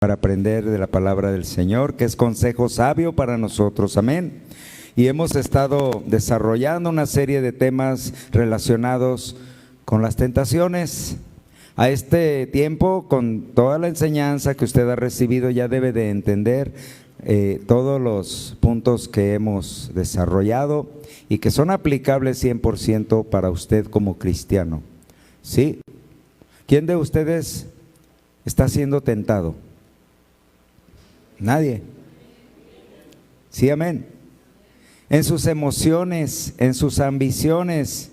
para aprender de la palabra del Señor, que es consejo sabio para nosotros, amén. Y hemos estado desarrollando una serie de temas relacionados con las tentaciones. A este tiempo, con toda la enseñanza que usted ha recibido, ya debe de entender todos los puntos que hemos desarrollado y que son aplicables 100% para usted como cristiano. ¿Sí? ¿Quién de ustedes está siendo tentado? Nadie. Sí, amén. En sus emociones, en sus ambiciones,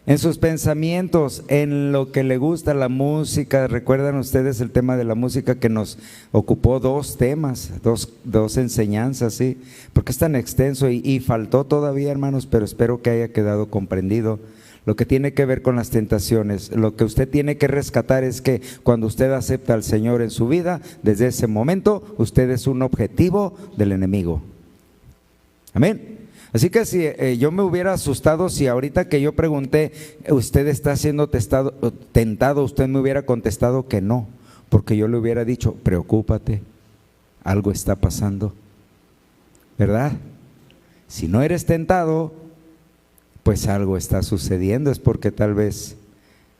en sus pensamientos, en lo que le gusta la música. ¿Recuerdan ustedes el tema de la música que nos ocupó dos temas, dos enseñanzas, sí? Porque es tan extenso y faltó todavía, hermanos, pero espero que haya quedado comprendido. Lo que tiene que ver con las tentaciones, lo que usted tiene que rescatar es que cuando usted acepta al Señor en su vida, desde ese momento usted es un objetivo del enemigo. Amén. Así que si yo me hubiera asustado si ahorita que yo pregunté, usted está siendo tentado, usted me hubiera contestado que no, porque yo le hubiera dicho, preocúpate, algo está pasando, ¿verdad? Si no eres tentado, pues algo está sucediendo, es porque tal vez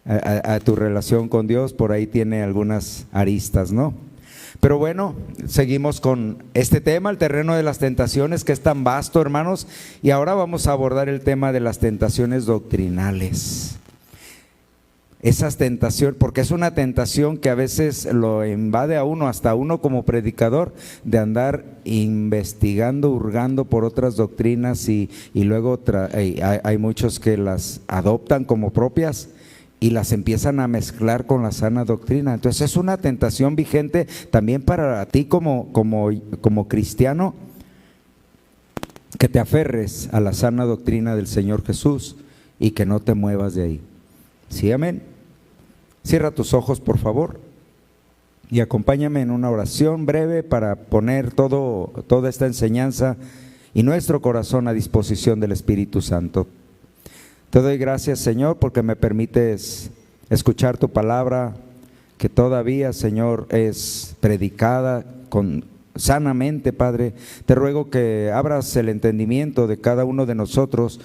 a tu relación con Dios por ahí tiene algunas aristas, ¿no? Pero bueno, seguimos con este tema, el terreno de las tentaciones, que es tan vasto, hermanos, y ahora vamos a abordar el tema de las tentaciones doctrinales. Esas tentaciones, porque es una tentación que a veces lo invade a uno, hasta uno como predicador, de andar investigando, hurgando por otras doctrinas y luego hay muchos que las adoptan como propias y las empiezan a mezclar con la sana doctrina. Entonces es una tentación vigente también para ti como cristiano, que te aferres a la sana doctrina del Señor Jesús y que no te muevas de ahí. ¿Sí, amén? Cierra tus ojos, por favor, y acompáñame en una oración breve para poner toda esta enseñanza y nuestro corazón a disposición del Espíritu Santo. Te doy gracias, Señor, porque me permites escuchar tu palabra, que todavía, Señor, es predicada sanamente, Padre. Te ruego que abras el entendimiento de cada uno de nosotros,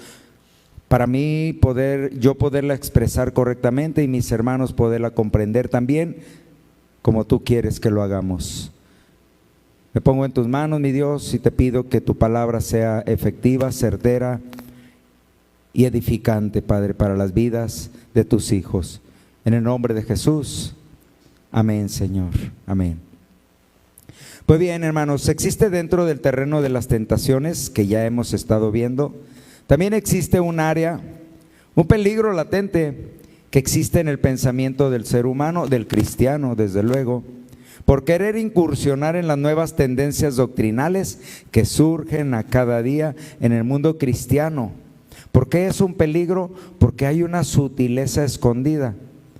para mí poderla expresar correctamente y mis hermanos poderla comprender también como tú quieres que lo hagamos. Me pongo en tus manos, mi Dios, y te pido que tu palabra sea efectiva, certera y edificante, Padre, para las vidas de tus hijos. En el nombre de Jesús, amén, Señor, amén. Pues bien, hermanos, existe dentro del terreno de las tentaciones que ya hemos estado viendo, también existe un área, un peligro latente que existe en el pensamiento del ser humano, del cristiano, desde luego, por querer incursionar en las nuevas tendencias doctrinales que surgen a cada día en el mundo cristiano. ¿Por qué es un peligro? Porque hay una sutileza escondida.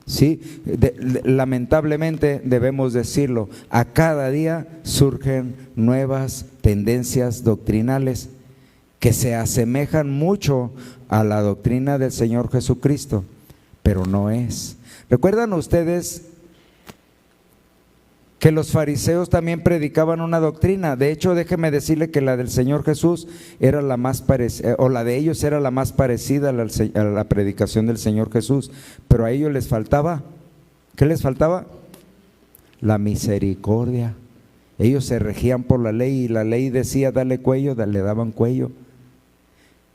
Sí, lamentablemente debemos decirlo, a cada día surgen nuevas tendencias doctrinales que se asemejan mucho a la doctrina del Señor Jesucristo, pero no es. ¿Recuerdan ustedes que los fariseos también predicaban una doctrina? De hecho, déjeme decirle que la del Señor Jesús era la más parecida, o la de ellos era la más parecida a la predicación del Señor Jesús, pero a ellos les faltaba, ¿qué les faltaba? La misericordia. Ellos se regían por la ley y la ley decía dale cuello, le daban cuello.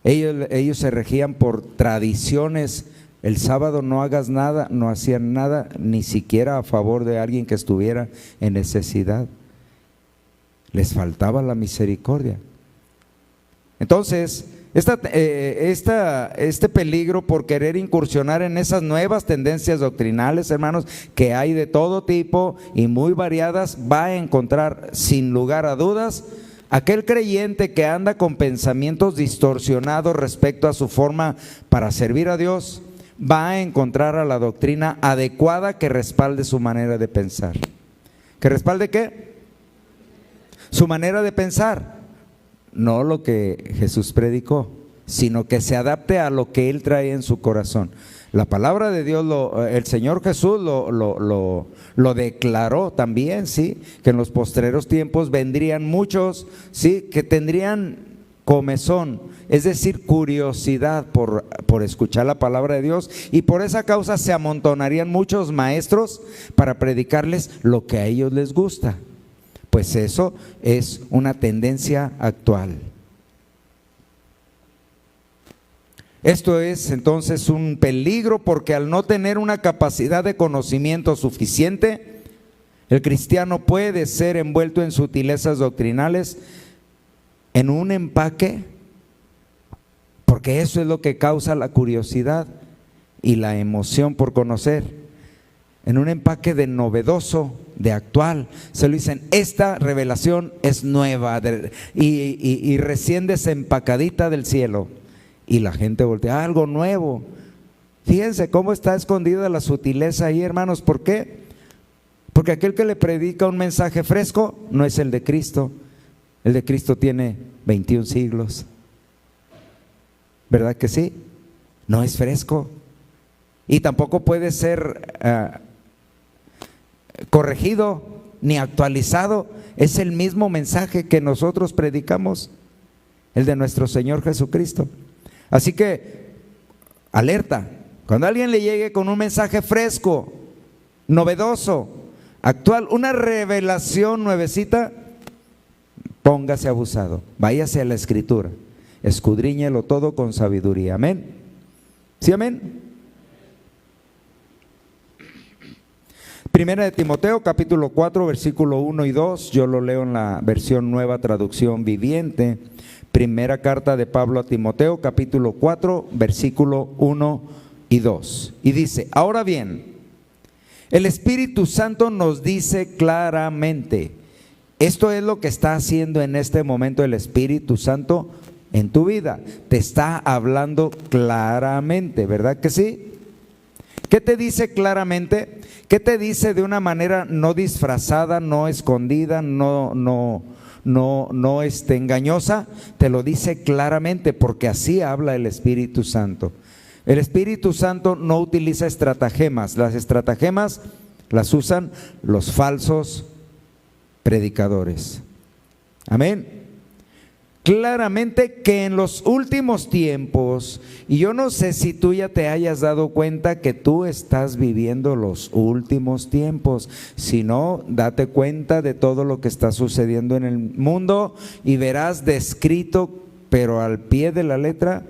Ellos se regían por tradiciones. El sábado no hagas nada, no hacían nada, ni siquiera a favor de alguien que estuviera en necesidad. Les faltaba la misericordia. Entonces, este peligro por querer incursionar en esas nuevas tendencias doctrinales, hermanos, que hay de todo tipo y muy variadas, va a encontrar sin lugar a dudas aquel creyente que anda con pensamientos distorsionados respecto a su forma para servir a Dios, va a encontrar a la doctrina adecuada que respalde su manera de pensar. ¿Que respalde qué? Su manera de pensar, no lo que Jesús predicó, sino que se adapte a lo que Él trae en su corazón. La palabra de Dios, el Señor Jesús lo declaró también, ¿sí? Que en los postreros tiempos vendrían muchos, ¿sí? Que tendrían comezón, es decir, curiosidad por escuchar la palabra de Dios, y por esa causa se amontonarían muchos maestros para predicarles lo que a ellos les gusta. Pues eso es una tendencia actual. Esto es entonces un peligro, porque al no tener una capacidad de conocimiento suficiente, el cristiano puede ser envuelto en sutilezas doctrinales, en un empaque, porque eso es lo que causa la curiosidad y la emoción por conocer, en un empaque de novedoso, de actual. Se lo dicen, esta revelación es nueva y recién desempacadita del cielo. Y la gente voltea, algo nuevo. Fíjense cómo está escondida la sutileza ahí, hermanos. ¿Por qué? Porque aquel que le predica un mensaje fresco no es el de Cristo. El de Cristo tiene 21 siglos. ¿Verdad que sí? No es fresco. Y tampoco puede ser corregido ni actualizado. Es el mismo mensaje que nosotros predicamos, el de nuestro Señor Jesucristo. Así que, alerta, cuando alguien le llegue con un mensaje fresco, novedoso, actual, una revelación nuevecita, póngase abusado, váyase a la Escritura, escudriñelo todo con sabiduría. Amén. ¿Sí, amén? Primera de Timoteo, capítulo 4, versículo 1 y 2, yo lo leo en la versión Nueva Traducción Viviente. Primera carta de Pablo a Timoteo, capítulo 4, versículo 1 y 2. Y dice, ahora bien, el Espíritu Santo nos dice claramente, esto es lo que está haciendo en este momento el Espíritu Santo en tu vida. Te está hablando claramente, ¿verdad que sí? ¿Qué te dice claramente? ¿Qué te dice de una manera no disfrazada, no escondida, no engañosa? Te lo dice claramente, porque así habla el Espíritu Santo. El Espíritu Santo no utiliza estratagemas. Las estratagemas las usan los falsos predicadores. Amén. Claramente que en los últimos tiempos, y yo no sé si tú ya te hayas dado cuenta que tú estás viviendo los últimos tiempos. Si no, date cuenta de todo lo que está sucediendo en el mundo y verás descrito, pero al pie de la letra,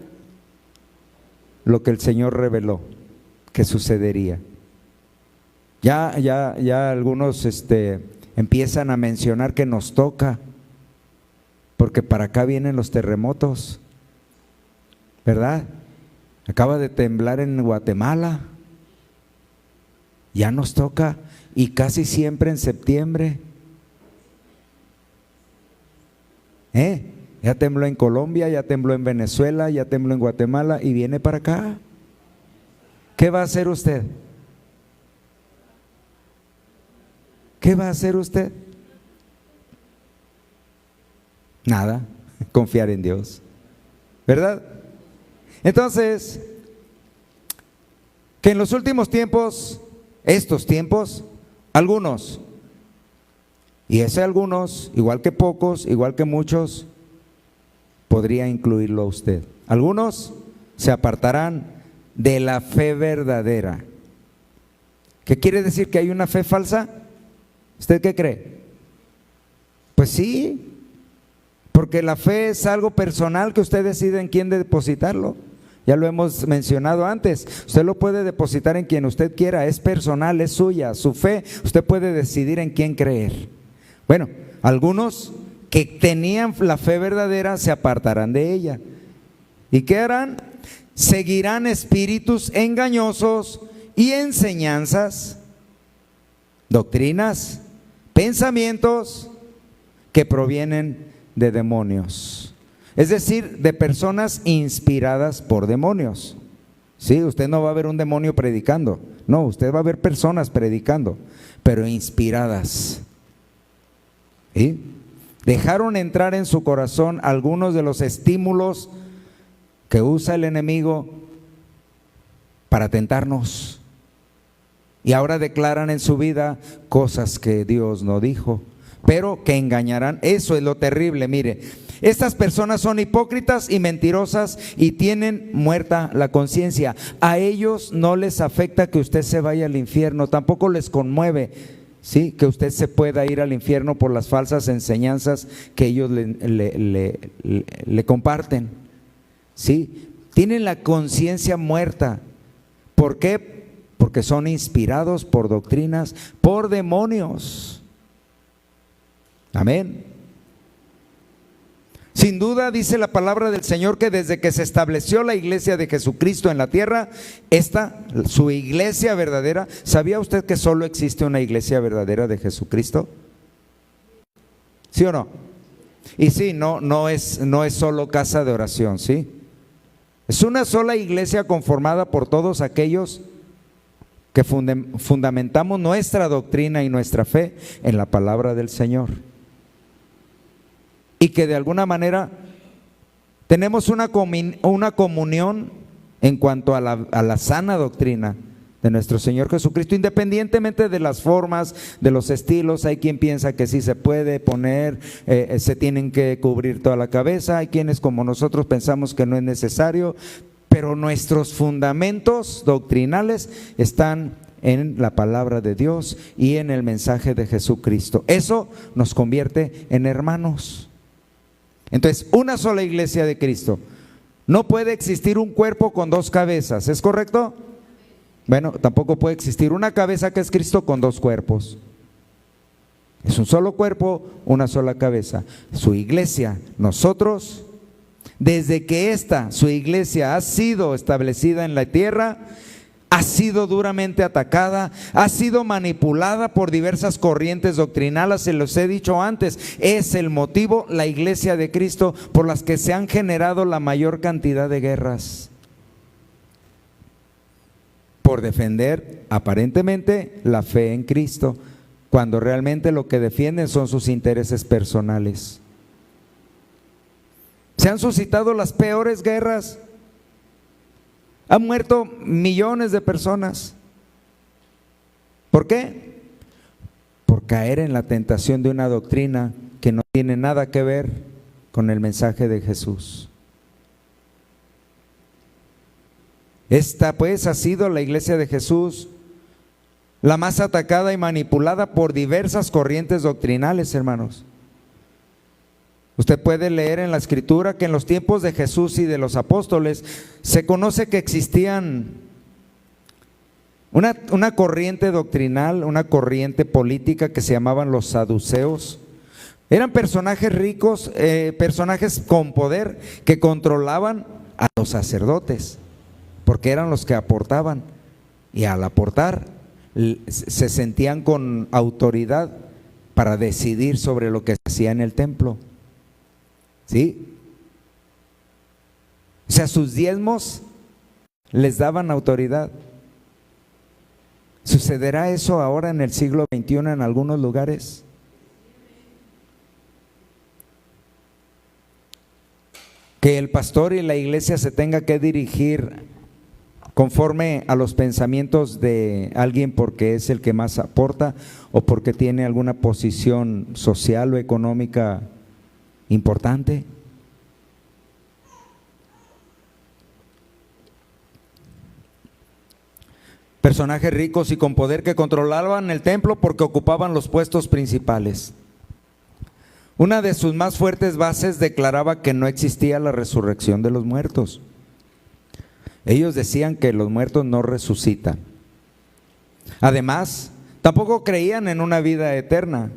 lo que el Señor reveló que sucedería. Ya algunos empiezan a mencionar que nos toca, porque para acá vienen los terremotos, ¿verdad? Acaba de temblar en Guatemala, ya nos toca, y casi siempre en septiembre. Ya tembló en Colombia, ya tembló en Venezuela, ya tembló en Guatemala y viene para acá. ¿Qué va a hacer usted? ¿Qué va a hacer usted? Nada, confiar en Dios, ¿verdad? Entonces, que en los últimos tiempos, estos tiempos, algunos, y ese algunos, igual que pocos, igual que muchos, podría incluirlo a usted. Algunos se apartarán de la fe verdadera. ¿Qué quiere decir? ¿Que hay una fe falsa? ¿Usted qué cree? Pues sí, porque la fe es algo personal que usted decide en quién depositarlo. Ya lo hemos mencionado antes. Usted lo puede depositar en quien usted quiera, es personal, es suya, su fe. Usted puede decidir en quién creer. Bueno, algunos que tenían la fe verdadera se apartarán de ella. ¿Y qué harán? Seguirán espíritus engañosos y enseñanzas, doctrinas, pensamientos que provienen de demonios, es decir, de personas inspiradas por demonios. Sí, usted no va a ver un demonio predicando, no, usted va a ver personas predicando, pero inspiradas. ¿Sí? Dejaron entrar en su corazón algunos de los estímulos que usa el enemigo para tentarnos. Y ahora declaran en su vida cosas que Dios no dijo, pero que engañarán. Eso es lo terrible, mire. Estas personas son hipócritas y mentirosas y tienen muerta la conciencia. A ellos no les afecta que usted se vaya al infierno, tampoco les conmueve, ¿sí?, que usted se pueda ir al infierno por las falsas enseñanzas que ellos le comparten, ¿sí? Tienen la conciencia muerta. ¿Por qué? Porque son inspirados por doctrinas, por demonios. Amén. Sin duda dice la palabra del Señor que desde que se estableció la iglesia de Jesucristo en la tierra, su iglesia verdadera, ¿sabía usted que solo existe una iglesia verdadera de Jesucristo? ¿Sí o no? Y sí, no es solo casa de oración, ¿sí? Es una sola iglesia conformada por todos aquellos que fundamentamos nuestra doctrina y nuestra fe en la palabra del Señor. Y que de alguna manera tenemos una comunión en cuanto a la sana doctrina de nuestro Señor Jesucristo, independientemente de las formas, de los estilos. Hay quien piensa que sí se puede poner, se tienen que cubrir toda la cabeza, hay quienes como nosotros pensamos que no es necesario, pero nuestros fundamentos doctrinales están en la palabra de Dios y en el mensaje de Jesucristo. Eso nos convierte en hermanos. Entonces, una sola iglesia de Cristo. No puede existir un cuerpo con dos cabezas, ¿es correcto? Bueno, tampoco puede existir una cabeza que es Cristo con dos cuerpos. Es un solo cuerpo, una sola cabeza. Su iglesia, nosotros, desde que su iglesia ha sido establecida en la tierra, ha sido duramente atacada, ha sido manipulada por diversas corrientes doctrinales. Se los he dicho antes, es el motivo, la iglesia de Cristo, por las que se han generado la mayor cantidad de guerras, por defender aparentemente la fe en Cristo, cuando realmente lo que defienden son sus intereses personales. Se han suscitado las peores guerras. Han muerto millones de personas. ¿Por qué? Por caer en la tentación de una doctrina que no tiene nada que ver con el mensaje de Jesús. Esta pues ha sido la iglesia de Jesús, la más atacada y manipulada por diversas corrientes doctrinales, hermanos. Usted puede leer en la Escritura que en los tiempos de Jesús y de los apóstoles se conoce que existían una corriente doctrinal, una corriente política que se llamaban los saduceos. Eran personajes ricos, personajes con poder que controlaban a los sacerdotes, porque eran los que aportaban, y al aportar se sentían con autoridad para decidir sobre lo que se hacía en el templo. ¿Sí? O sea, sus diezmos les daban autoridad. ¿Sucederá eso ahora en el siglo XXI en algunos lugares? Que el pastor y la iglesia se tenga que dirigir conforme a los pensamientos de alguien porque es el que más aporta o porque tiene alguna posición social o económica importante. Personajes ricos y con poder que controlaban el templo porque ocupaban los puestos principales. Una de sus más fuertes bases declaraba que no existía la resurrección de los muertos. Ellos decían que los muertos no resucitan. Además, tampoco creían en una vida eterna.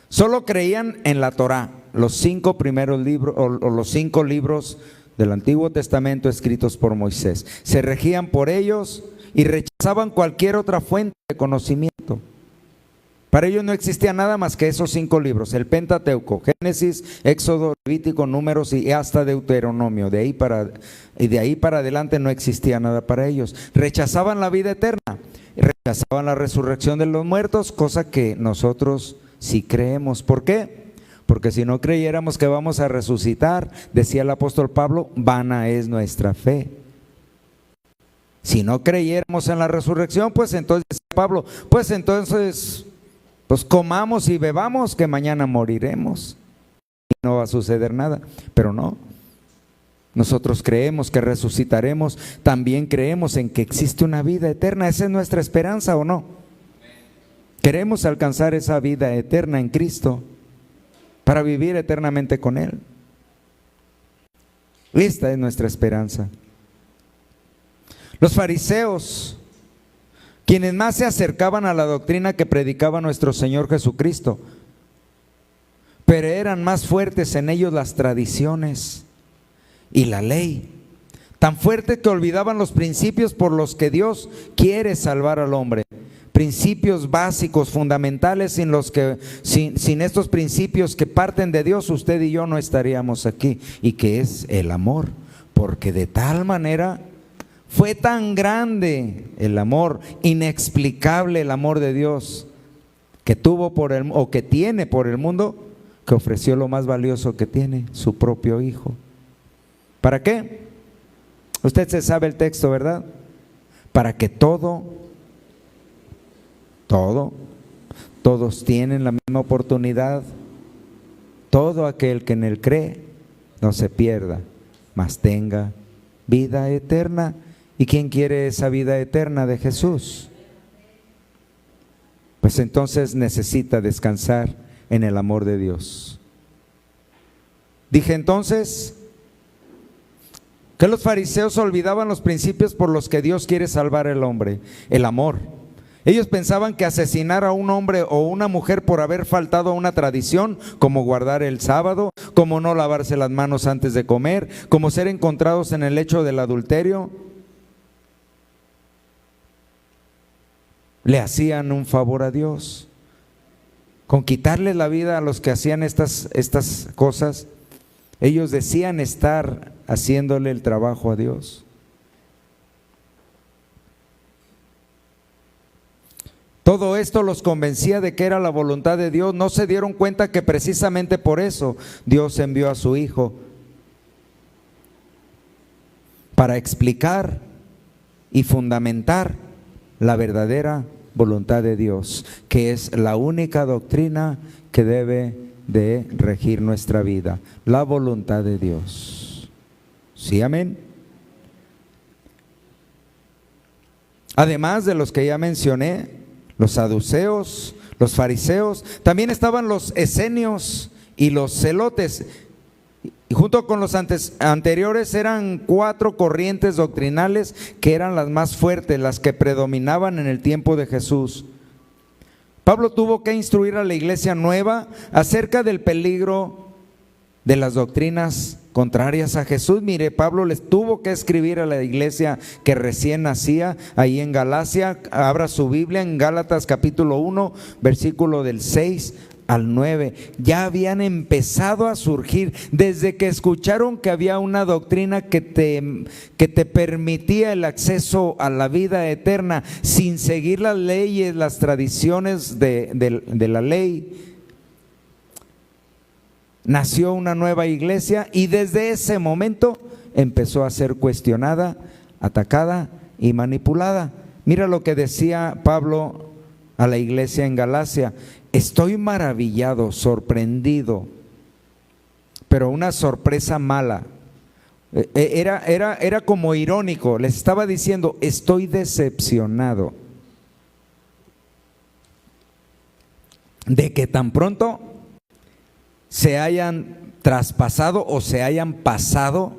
Solo creían en la Torá, los 5 primeros libros o los 5 libros del Antiguo Testamento escritos por Moisés. Se regían por ellos y rechazaban cualquier otra fuente de conocimiento. Para ellos no existía nada más que esos 5 libros, el Pentateuco, Génesis, Éxodo, Levítico, Números y hasta Deuteronomio. De ahí para adelante no existía nada para ellos. Rechazaban la vida eterna, rechazaban la resurrección de los muertos, cosa que nosotros sí creemos. ¿Por qué? Porque si no creyéramos que vamos a resucitar, decía el apóstol Pablo, vana es nuestra fe. Si no creyéramos en la resurrección, pues entonces, decía Pablo, pues entonces, pues comamos y bebamos que mañana moriremos y no va a suceder nada. Pero no, nosotros creemos que resucitaremos, también creemos en que existe una vida eterna. ¿Esa es nuestra esperanza o no? Queremos alcanzar esa vida eterna en Cristo para vivir eternamente con Él. Esta es nuestra esperanza. Los fariseos, quienes más se acercaban a la doctrina que predicaba nuestro Señor Jesucristo, pero eran más fuertes en ellos las tradiciones y la ley, tan fuerte que olvidaban los principios por los que Dios quiere salvar al hombre. Principios básicos, fundamentales, sin estos principios que parten de Dios, usted y yo no estaríamos aquí, y que es el amor, porque de tal manera fue tan grande el amor, inexplicable el amor de Dios que tuvo que tiene por el mundo, que ofreció lo más valioso que tiene, su propio Hijo. ¿Para qué? Usted se sabe el texto, ¿verdad? Para que todos tienen la misma oportunidad, todo aquel que en Él cree no se pierda, mas tenga vida eterna. ¿Y quién quiere esa vida eterna de Jesús? Pues entonces necesita descansar en el amor de Dios. Dije entonces que los fariseos olvidaban los principios por los que Dios quiere salvar al hombre, el amor. Ellos pensaban que asesinar a un hombre o una mujer por haber faltado a una tradición, como guardar el sábado, como no lavarse las manos antes de comer, como ser encontrados en el hecho del adulterio, le hacían un favor a Dios. Con quitarle la vida a los que hacían estas cosas, ellos decían estar haciéndole el trabajo a Dios. Todo esto los convencía de que era la voluntad de Dios. No se dieron cuenta que precisamente por eso Dios envió a su Hijo, para explicar y fundamentar la verdadera voluntad de Dios, que es la única doctrina que debe de regir nuestra vida, la voluntad de Dios. ¿Sí, amén? Además de los que ya mencioné, los saduceos, los fariseos, también estaban los esenios y los celotes. Y junto con los anteriores eran 4 corrientes doctrinales que eran las más fuertes, las que predominaban en el tiempo de Jesús. Pablo tuvo que instruir a la iglesia nueva acerca del peligro de las doctrinas contrarias a Jesús. Mire, Pablo les tuvo que escribir a la iglesia que recién nacía ahí en Galacia. Abra su Biblia en Gálatas capítulo 1, versículo del 6 al 9. Ya habían empezado a surgir desde que escucharon que había una doctrina que te permitía el acceso a la vida eterna sin seguir las leyes, las tradiciones de la ley. Nació una nueva iglesia y desde ese momento empezó a ser cuestionada, atacada y manipulada. Mira lo que decía Pablo a la iglesia en Galacia: estoy maravillado, sorprendido, pero una sorpresa mala. Era como irónico, les estaba diciendo, estoy decepcionado de que tan pronto se hayan traspasado o se hayan pasado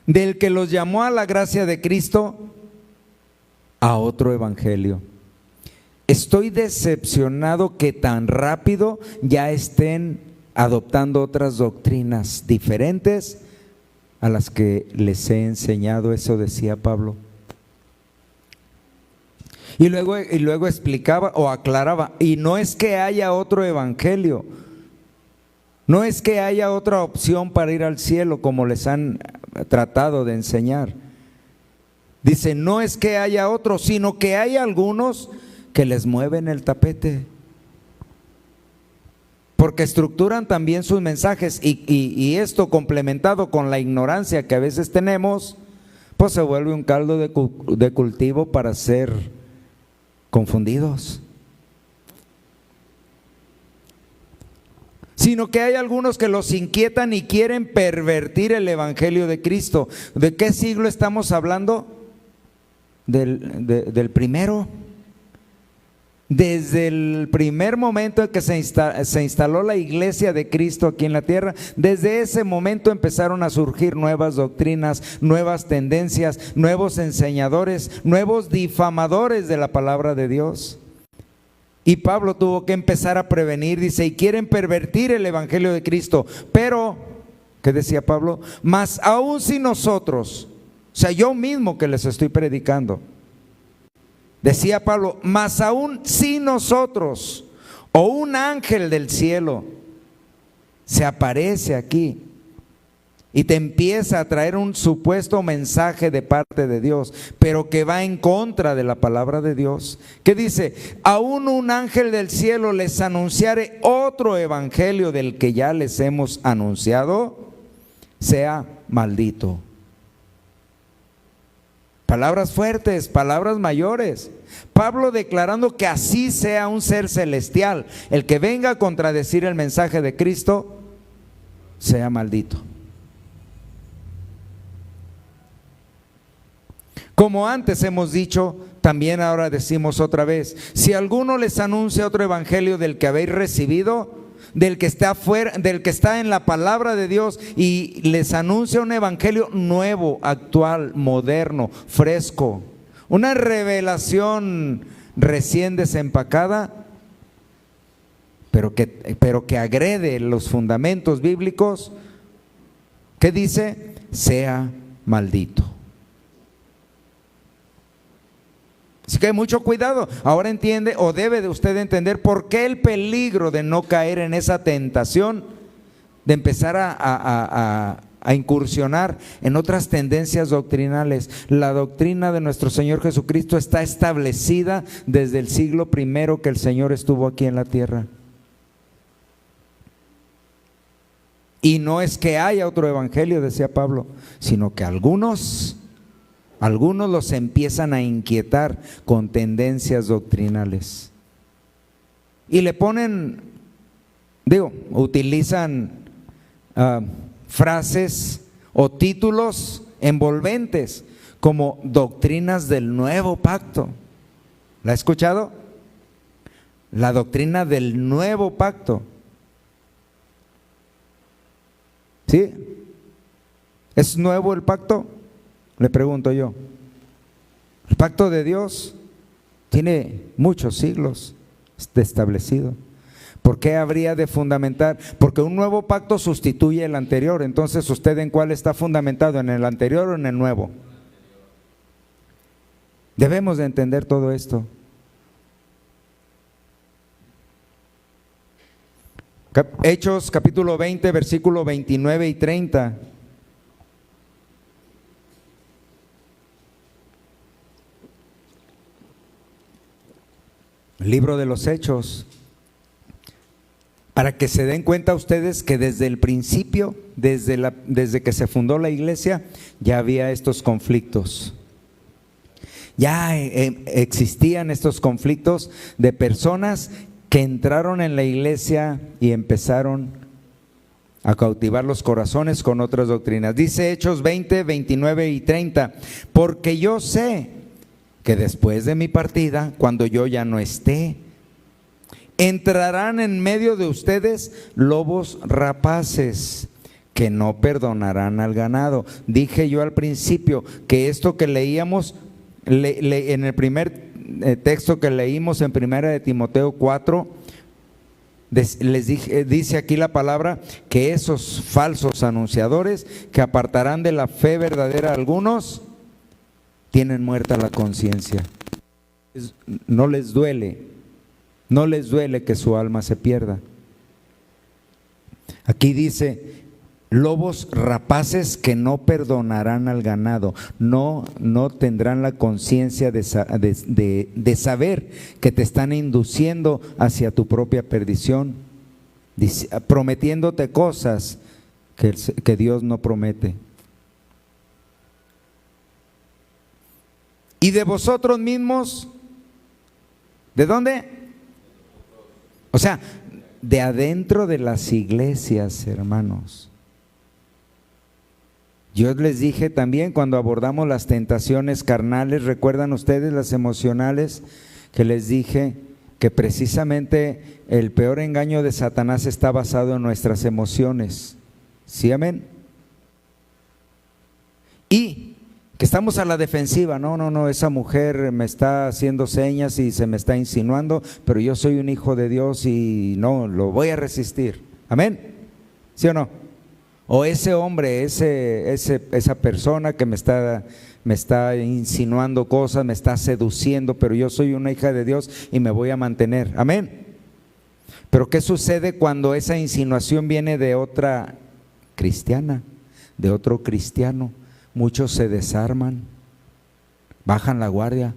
del que los llamó a la gracia de Cristo a otro evangelio. Estoy decepcionado que tan rápido ya estén adoptando otras doctrinas diferentes a las que les he enseñado. Eso decía Pablo. Y luego explicaba o aclaraba, y no es que haya otro evangelio, no es que haya otra opción para ir al cielo como les han tratado de enseñar. Dice, no es que haya otro, sino que hay algunos que les mueven el tapete. porque estructuran también sus mensajes y esto complementado con la ignorancia que a veces tenemos, pues se vuelve un caldo de cultivo para ser confundidos. Sino que hay algunos que los inquietan y quieren pervertir el evangelio de Cristo. ¿De qué siglo estamos hablando? Del primero. Desde el primer momento en que se instaló la iglesia de Cristo aquí en la tierra, desde ese momento empezaron a surgir nuevas doctrinas, nuevas tendencias, nuevos enseñadores, nuevos difamadores de la palabra de Dios. Y Pablo tuvo que empezar a prevenir, dice, y quieren pervertir el evangelio de Cristo. Pero, ¿qué decía Pablo? Mas aún si nosotros, o sea, yo mismo que les estoy predicando, decía Pablo, mas aún si nosotros o un ángel del cielo se aparece aquí y te empieza a traer un supuesto mensaje de parte de Dios, pero que va en contra de la palabra de Dios, que dice, aún un ángel del cielo les anunciare otro evangelio del que ya les hemos anunciado, sea maldito. Palabras fuertes, palabras mayores. Pablo declarando que así sea un ser celestial, el que venga a contradecir el mensaje de Cristo, sea maldito. Como antes hemos dicho, también ahora decimos otra vez, si alguno les anuncia otro evangelio del que habéis recibido, del que está fuera, del que está en la palabra de Dios, y les anuncia un evangelio nuevo, actual, moderno, fresco, una revelación recién desempacada, pero que agrede los fundamentos bíblicos, ¿qué dice? Sea maldito. Así que mucho cuidado. Ahora entiende, o debe de usted entender, por qué el peligro de no caer en esa tentación de empezar a incursionar en otras tendencias doctrinales. La doctrina de nuestro Señor Jesucristo está establecida desde el siglo primero que el Señor estuvo aquí en la tierra. Y no es que haya otro evangelio, decía Pablo, sino que algunos los empiezan a inquietar con tendencias doctrinales. Y le ponen, utilizan frases o títulos envolventes como doctrinas del nuevo pacto. ¿La ha escuchado? La doctrina del nuevo pacto. ¿Sí? ¿Es nuevo el pacto? Le pregunto yo. El pacto de Dios tiene muchos siglos de establecido. ¿Por qué habría de fundamentar? Porque un nuevo pacto sustituye el anterior. Entonces, ¿usted en cuál está fundamentado? ¿En el anterior o en el nuevo? Debemos de entender todo esto. Hechos capítulo 20, versículo 29 y 30. El libro de los Hechos, para que se den cuenta ustedes que desde el principio, desde que se fundó la iglesia, ya había estos conflictos. Ya existían estos conflictos de personas que entraron en la iglesia y empezaron a cautivar los corazones con otras doctrinas. Dice Hechos 20, 29 y 30, porque yo sé que después de mi partida, cuando yo ya no esté, entrarán en medio de ustedes lobos rapaces que no perdonarán al ganado. Dije yo al principio que esto que leíamos en el primer texto que leímos en primera de Timoteo 4, dice aquí la palabra que esos falsos anunciadores que apartarán de la fe verdadera a algunos, tienen muerta la conciencia. No les duele que su alma se pierda. Aquí dice, lobos rapaces que no perdonarán al ganado, no tendrán la conciencia de saber que te están induciendo hacia tu propia perdición. prometiéndote cosas que Dios no promete. Y de vosotros mismos, ¿de dónde? O sea, de adentro de las iglesias, hermanos. Yo les dije también cuando abordamos las tentaciones carnales, ¿recuerdan ustedes las emocionales? Que les dije que precisamente el peor engaño de Satanás está basado en nuestras emociones. ¿Sí, amén? Y que estamos a la defensiva, no, esa mujer me está haciendo señas y se me está insinuando, pero yo soy un hijo de Dios y no, lo voy a resistir. ¿Amén? ¿Sí o no? O ese hombre, esa persona que me está insinuando cosas, me está seduciendo, pero yo soy una hija de Dios y me voy a mantener. Amén. Pero ¿qué sucede cuando esa insinuación viene de otra cristiana, de otro cristiano? Muchos se desarman, bajan la guardia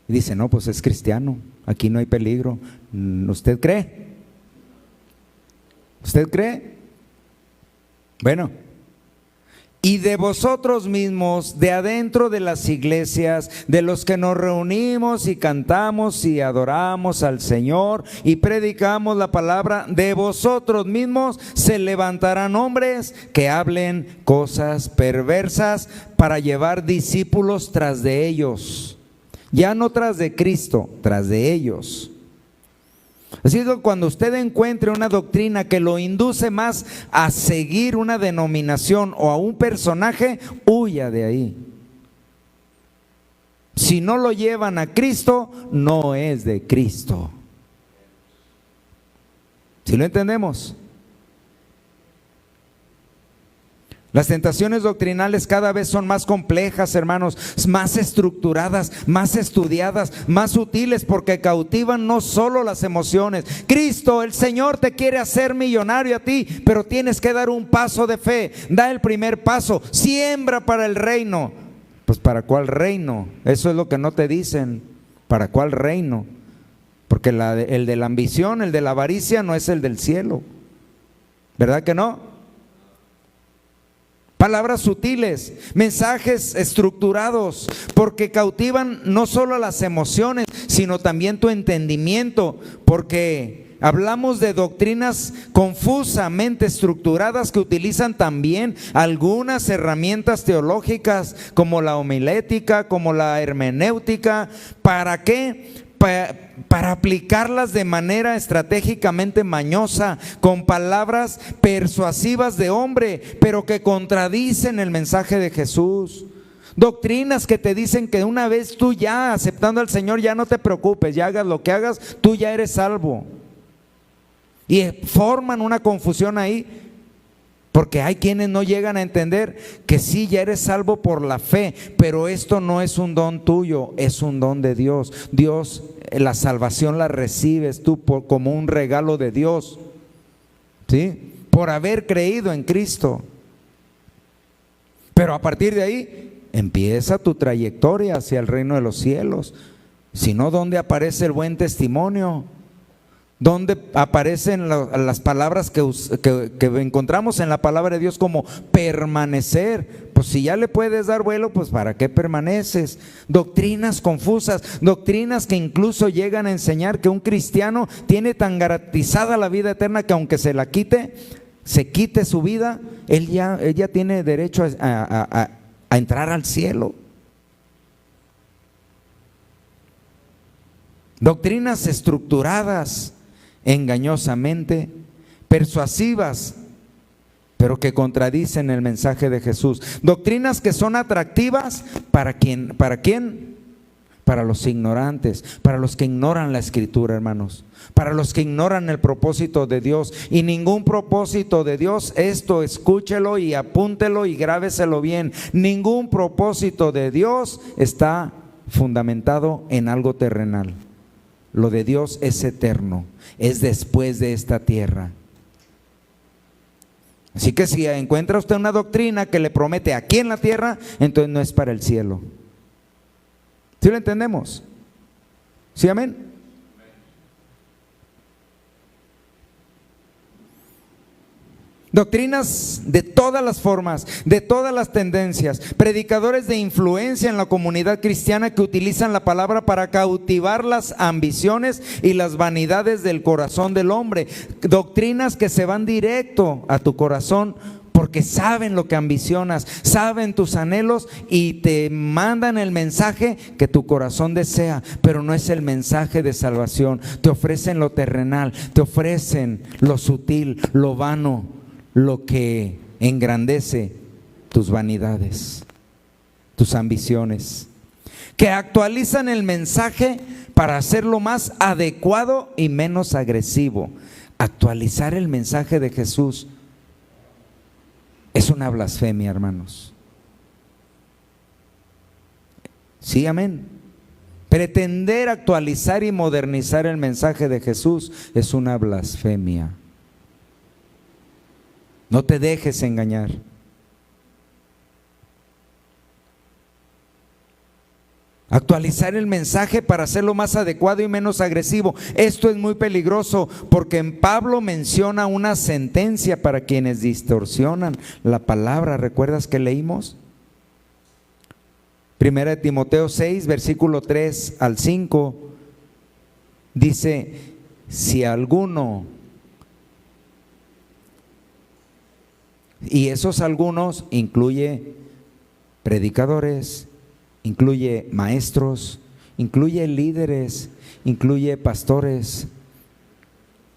y dicen, no, pues es cristiano, aquí no hay peligro. ¿Usted cree? ¿Usted cree? Bueno, y de vosotros mismos, de adentro de las iglesias, de los que nos reunimos y cantamos y adoramos al Señor y predicamos la palabra, de vosotros mismos se levantarán hombres que hablen cosas perversas para llevar discípulos tras de ellos. Ya no tras de Cristo, tras de ellos. Así que cuando usted encuentre una doctrina que lo induce más a seguir una denominación o a un personaje, huya de ahí. Si no lo llevan a Cristo, no es de Cristo. ¿Sí lo entendemos? Las tentaciones doctrinales cada vez son más complejas, hermanos, más estructuradas, más estudiadas, más sutiles, porque cautivan no solo las emociones. Cristo, el Señor, te quiere hacer millonario a ti, pero tienes que dar un paso de fe. Da el primer paso, siembra para el reino. Pues ¿para cuál reino? Eso es lo que no te dicen. ¿Para cuál reino? Porque el de la ambición, el de la avaricia no es el del cielo. ¿Verdad que no? Palabras sutiles, mensajes estructurados, porque cautivan no solo las emociones, sino también tu entendimiento, porque hablamos de doctrinas confusamente estructuradas que utilizan también algunas herramientas teológicas como la homilética, como la hermenéutica. ¿Para qué? Para aplicarlas de manera estratégicamente mañosa, con palabras persuasivas de hombre, pero que contradicen el mensaje de Jesús. Doctrinas que te dicen que una vez tú ya aceptando al Señor, ya no te preocupes, ya hagas lo que hagas, tú ya eres salvo. Y forman una confusión ahí, porque hay quienes no llegan a entender que sí, ya eres salvo por la fe, pero esto no es un don tuyo, es un don de Dios. Dios, la salvación la recibes tú como un regalo de Dios, ¿sí? Por haber creído en Cristo. Pero a partir de ahí empieza tu trayectoria hacia el reino de los cielos. Si no, ¿dónde aparece el buen testimonio? ¿Dónde aparecen las palabras que encontramos en la palabra de Dios como permanecer? Pues si ya le puedes dar vuelo, pues ¿para qué permaneces? Doctrinas confusas, doctrinas que incluso llegan a enseñar que un cristiano tiene tan garantizada la vida eterna que aunque se quite su vida, ella tiene derecho a entrar al cielo. Doctrinas estructuradas engañosamente, persuasivas, pero que contradicen el mensaje de Jesús. Doctrinas que son atractivas ¿para quién? ¿Para quién? Para los ignorantes, para los que ignoran la Escritura, hermanos, para los que ignoran el propósito de Dios. Y ningún propósito de Dios, esto escúchelo y apúntelo y grábeselo bien, ningún propósito de Dios está fundamentado en algo terrenal. Lo de Dios es eterno, es después de esta tierra. Así que si encuentra usted una doctrina que le promete aquí en la tierra, entonces no es para el cielo. ¿Sí lo entendemos? ¿Sí, amén? Doctrinas de todas las formas, de todas las tendencias, predicadores de influencia en la comunidad cristiana que utilizan la palabra para cautivar las ambiciones y las vanidades del corazón del hombre. Doctrinas que se van directo a tu corazón porque saben lo que ambicionas, saben tus anhelos y te mandan el mensaje que tu corazón desea, pero no es el mensaje de salvación. Te ofrecen lo terrenal, te ofrecen lo sutil, lo vano, lo que engrandece tus vanidades, tus ambiciones, que actualizan el mensaje para hacerlo más adecuado y menos agresivo. Actualizar el mensaje de Jesús es una blasfemia, hermanos. Sí, amén. Pretender actualizar y modernizar el mensaje de Jesús es una blasfemia. No te dejes engañar. Actualizar el mensaje para hacerlo más adecuado y menos agresivo. Esto es muy peligroso porque en Pablo menciona una sentencia para quienes distorsionan la palabra. ¿Recuerdas que leímos? Primera de Timoteo 6, versículo 3 al 5, dice: si alguno, y esos algunos incluye predicadores, incluye maestros, incluye líderes, incluye pastores,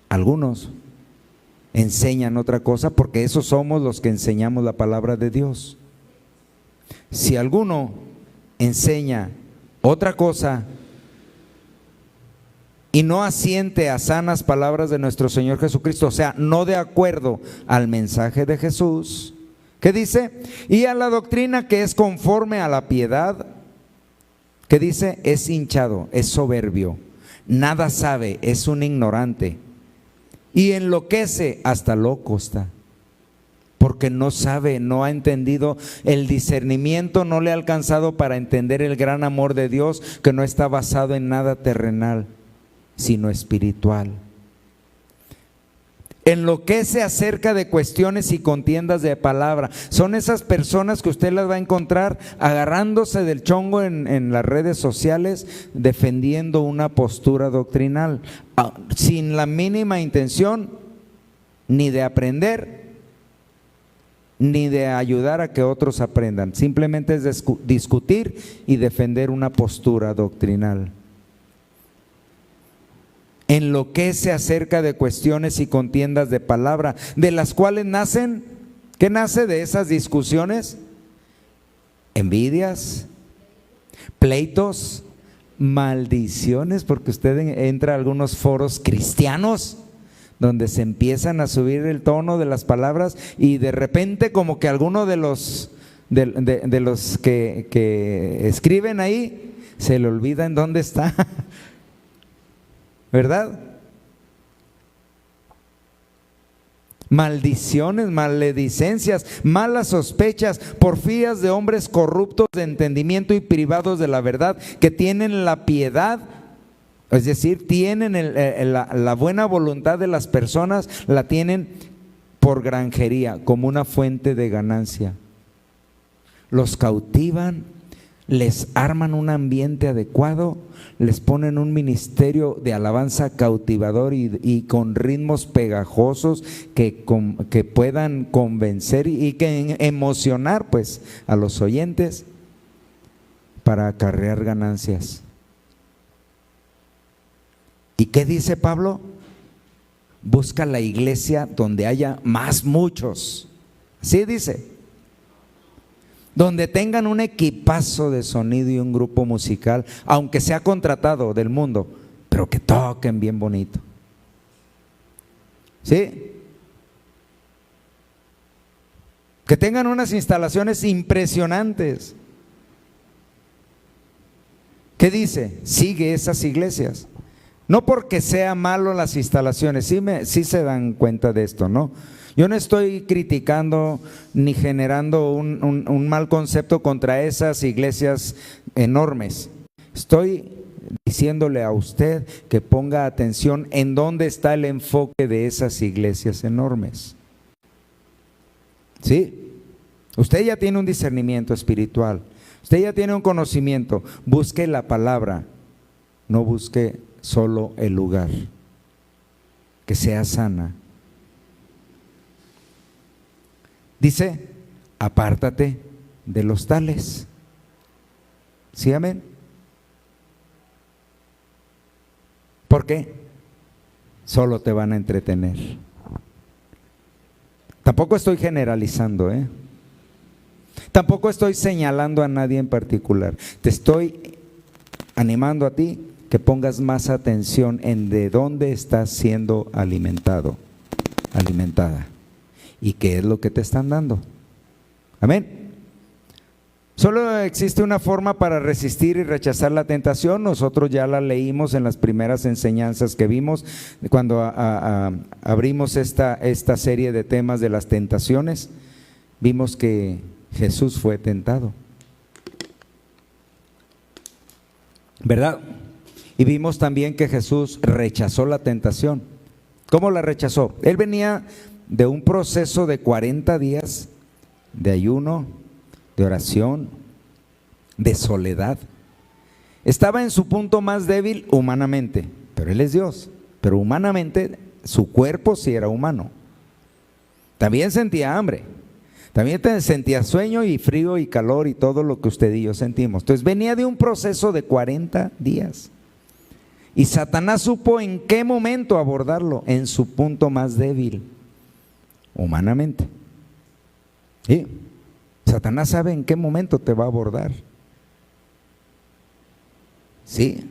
algunos enseñan otra cosa porque esos somos los que enseñamos la palabra de Dios. Si alguno enseña otra cosa y no asiente a sanas palabras de nuestro Señor Jesucristo, o sea, no de acuerdo al mensaje de Jesús, ¿qué dice? Y a la doctrina que es conforme a la piedad, ¿qué dice? Es hinchado, es soberbio, nada sabe, es un ignorante y enloquece, hasta loco está, porque no sabe, no ha entendido, el discernimiento no le ha alcanzado para entender el gran amor de Dios, que no está basado en nada terrenal, sino espiritual. Enloquece acerca de cuestiones y contiendas de palabra. Son esas personas que usted las va a encontrar agarrándose del chongo en las redes sociales, defendiendo una postura doctrinal, sin la mínima intención ni de aprender, ni de ayudar a que otros aprendan. Simplemente es discutir y defender una postura doctrinal. Enloquece acerca de cuestiones y contiendas de palabra, de las cuales nacen, ¿qué nace de esas discusiones? Envidias, pleitos, maldiciones, porque usted entra a algunos foros cristianos donde se empiezan a subir el tono de las palabras y de repente como que alguno de los que escriben ahí se le olvida en dónde está. ¿Verdad? Maldiciones, maledicencias, malas sospechas, porfías de hombres corruptos de entendimiento y privados de la verdad, que tienen la piedad, es decir, tienen la buena voluntad de las personas, la tienen por granjería, como una fuente de ganancia. Los cautivan, les arman un ambiente adecuado, les ponen un ministerio de alabanza cautivador y con ritmos pegajosos que puedan convencer y que emocionar pues a los oyentes para acarrear ganancias. ¿Y qué dice Pablo? Busca la iglesia donde haya más muchos. ¿Sí dice? Donde tengan un equipazo de sonido y un grupo musical, aunque sea contratado del mundo, pero que toquen bien bonito. ¿Sí? Que tengan unas instalaciones impresionantes. ¿Qué dice? Sigue esas iglesias. No porque sea malo las instalaciones, sí se dan cuenta de esto, ¿no? Yo no estoy criticando ni generando un mal concepto contra esas iglesias enormes. Estoy diciéndole a usted que ponga atención en dónde está el enfoque de esas iglesias enormes. ¿Sí? Usted ya tiene un discernimiento espiritual. Usted ya tiene un conocimiento. Busque la palabra. No busque solo el lugar. Que sea sana. Dice, apártate de los tales. ¿Sí, amén? ¿Por qué? Solo te van a entretener. Tampoco estoy generalizando, Tampoco estoy señalando a nadie en particular. Te estoy animando a ti que pongas más atención en de dónde estás siendo alimentado, alimentada, y qué es lo que te están dando. Amén. Solo existe una forma para resistir y rechazar la tentación. Nosotros ya la leímos en las primeras enseñanzas que vimos cuando abrimos esta serie de temas de las tentaciones. Vimos que Jesús fue tentado, ¿verdad? Y vimos también que Jesús rechazó la tentación. ¿Cómo la rechazó? Él venía de un proceso de 40 días de ayuno, de oración, de soledad. Estaba en su punto más débil humanamente, pero Él es Dios. Pero humanamente su cuerpo sí era humano. También sentía hambre, también sentía sueño y frío y calor y todo lo que usted y yo sentimos. Entonces venía de un proceso de 40 días. Y Satanás supo en qué momento abordarlo, en su punto más débil, humanamente. ¿Sí? Satanás sabe en qué momento te va a abordar. Sí.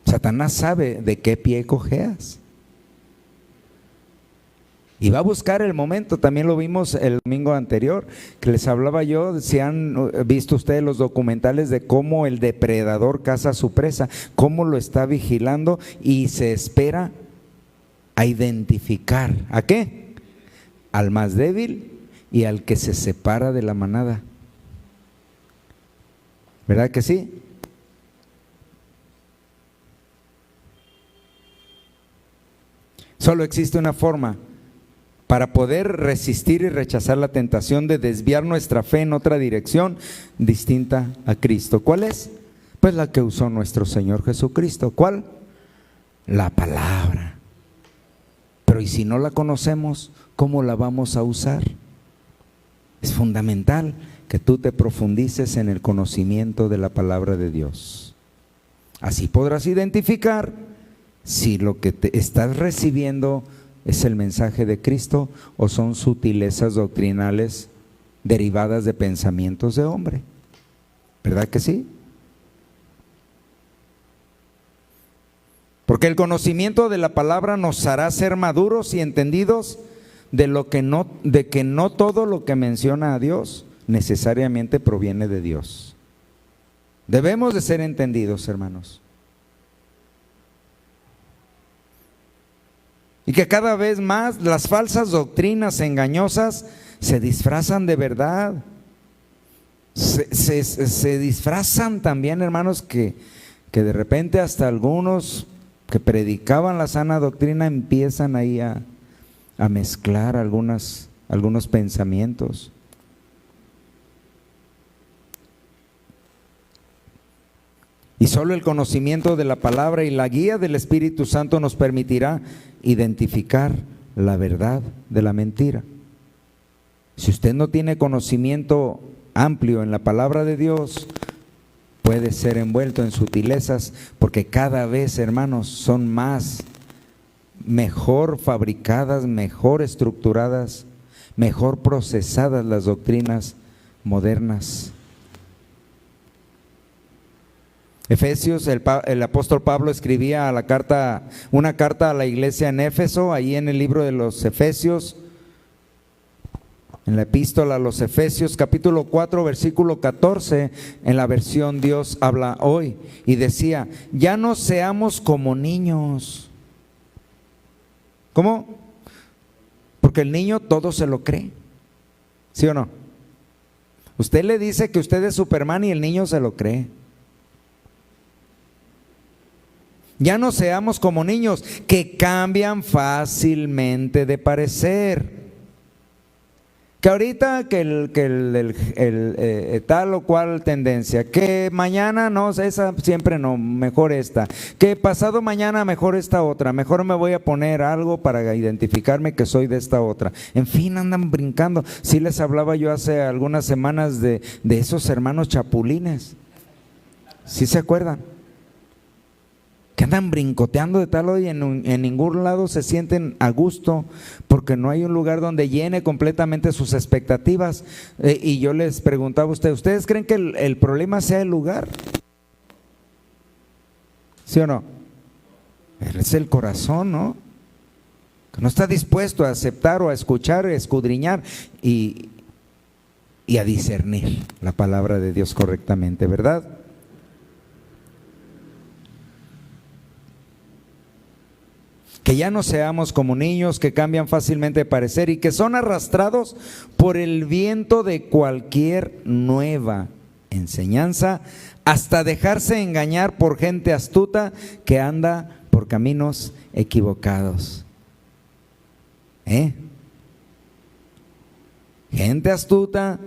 Satanás sabe de qué pie cojeas. Y va a buscar el momento. También lo vimos el domingo anterior, que les hablaba yo. Si han visto ustedes los documentales de cómo el depredador caza a su presa, cómo lo está vigilando y se espera a identificar. ¿A qué? Al más débil y al que se separa de la manada. ¿Verdad que sí? Solo existe una forma para poder resistir y rechazar la tentación de desviar nuestra fe en otra dirección distinta a Cristo. ¿Cuál es? Pues la que usó nuestro Señor Jesucristo. ¿Cuál? La palabra. Pero ¿y si no la conocemos, cómo la vamos a usar? Es fundamental que tú te profundices en el conocimiento de la palabra de Dios. Así podrás identificar si lo que te estás recibiendo es el mensaje de Cristo o son sutilezas doctrinales derivadas de pensamientos de hombre. ¿Verdad que sí? Porque el conocimiento de la palabra nos hará ser maduros y entendidos de que no todo lo que menciona a Dios necesariamente proviene de Dios. Debemos de ser entendidos, hermanos. Y que cada vez más las falsas doctrinas engañosas se disfrazan de verdad. Se disfrazan también, hermanos, que de repente hasta algunos que predicaban la sana doctrina empiezan ahí a mezclar algunos pensamientos. Y solo el conocimiento de la palabra y la guía del Espíritu Santo nos permitirá identificar la verdad de la mentira. Si usted no tiene conocimiento amplio en la palabra de Dios, puede ser envuelto en sutilezas, porque cada vez, hermanos, son mejor fabricadas, mejor estructuradas, mejor procesadas las doctrinas modernas. Efesios, el apóstol Pablo escribía una carta a la iglesia en Éfeso, ahí en el libro de los Efesios, en la epístola a los Efesios, capítulo 4, versículo 14, en la versión Dios habla hoy, y decía: ya no seamos como niños. ¿Cómo? Porque el niño todo se lo cree, ¿sí o no? Usted le dice que usted es Superman y el niño se lo cree. Ya no seamos como niños que cambian fácilmente de parecer, Que ahorita tal o cual tendencia, que mañana no, esa siempre no, mejor esta, que pasado mañana mejor esta otra, mejor me voy a poner algo para identificarme que soy de esta otra. En fin, andan brincando. Sí les hablaba yo hace algunas semanas de esos hermanos chapulines. ¿Sí se acuerdan? Que andan brincoteando de tal hoy en ningún lado se sienten a gusto porque no hay un lugar donde llene completamente sus expectativas. Y yo les preguntaba a ¿ustedes creen que el problema sea el lugar? ¿Sí o no? Es el corazón, ¿no? Que no está dispuesto a aceptar o a escuchar, a escudriñar y a discernir la palabra de Dios correctamente, ¿verdad? Que ya no seamos como niños que cambian fácilmente de parecer y que son arrastrados por el viento de cualquier nueva enseñanza, hasta dejarse engañar por gente astuta que anda por caminos equivocados. Gente astuta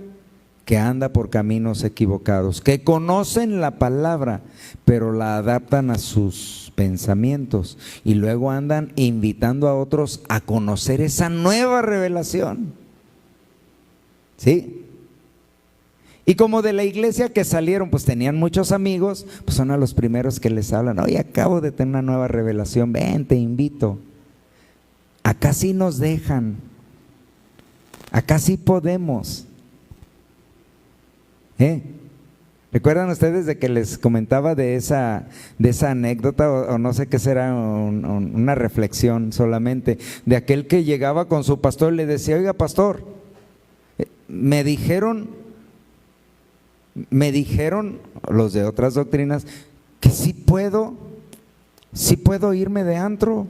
que anda por caminos equivocados, que conocen la palabra, pero la adaptan a sus pensamientos y luego andan invitando a otros a conocer esa nueva revelación. ¿Sí? Y como de la iglesia que salieron, pues tenían muchos amigos, pues son a los primeros que les hablan: oye, acabo de tener una nueva revelación, ven, te invito. Acá sí nos dejan, acá sí podemos. ¿Recuerdan ustedes de que les comentaba de esa anécdota o no sé qué será, una reflexión solamente, de aquel que llegaba con su pastor y le decía: oiga, pastor, me dijeron los de otras doctrinas que sí puedo irme de antro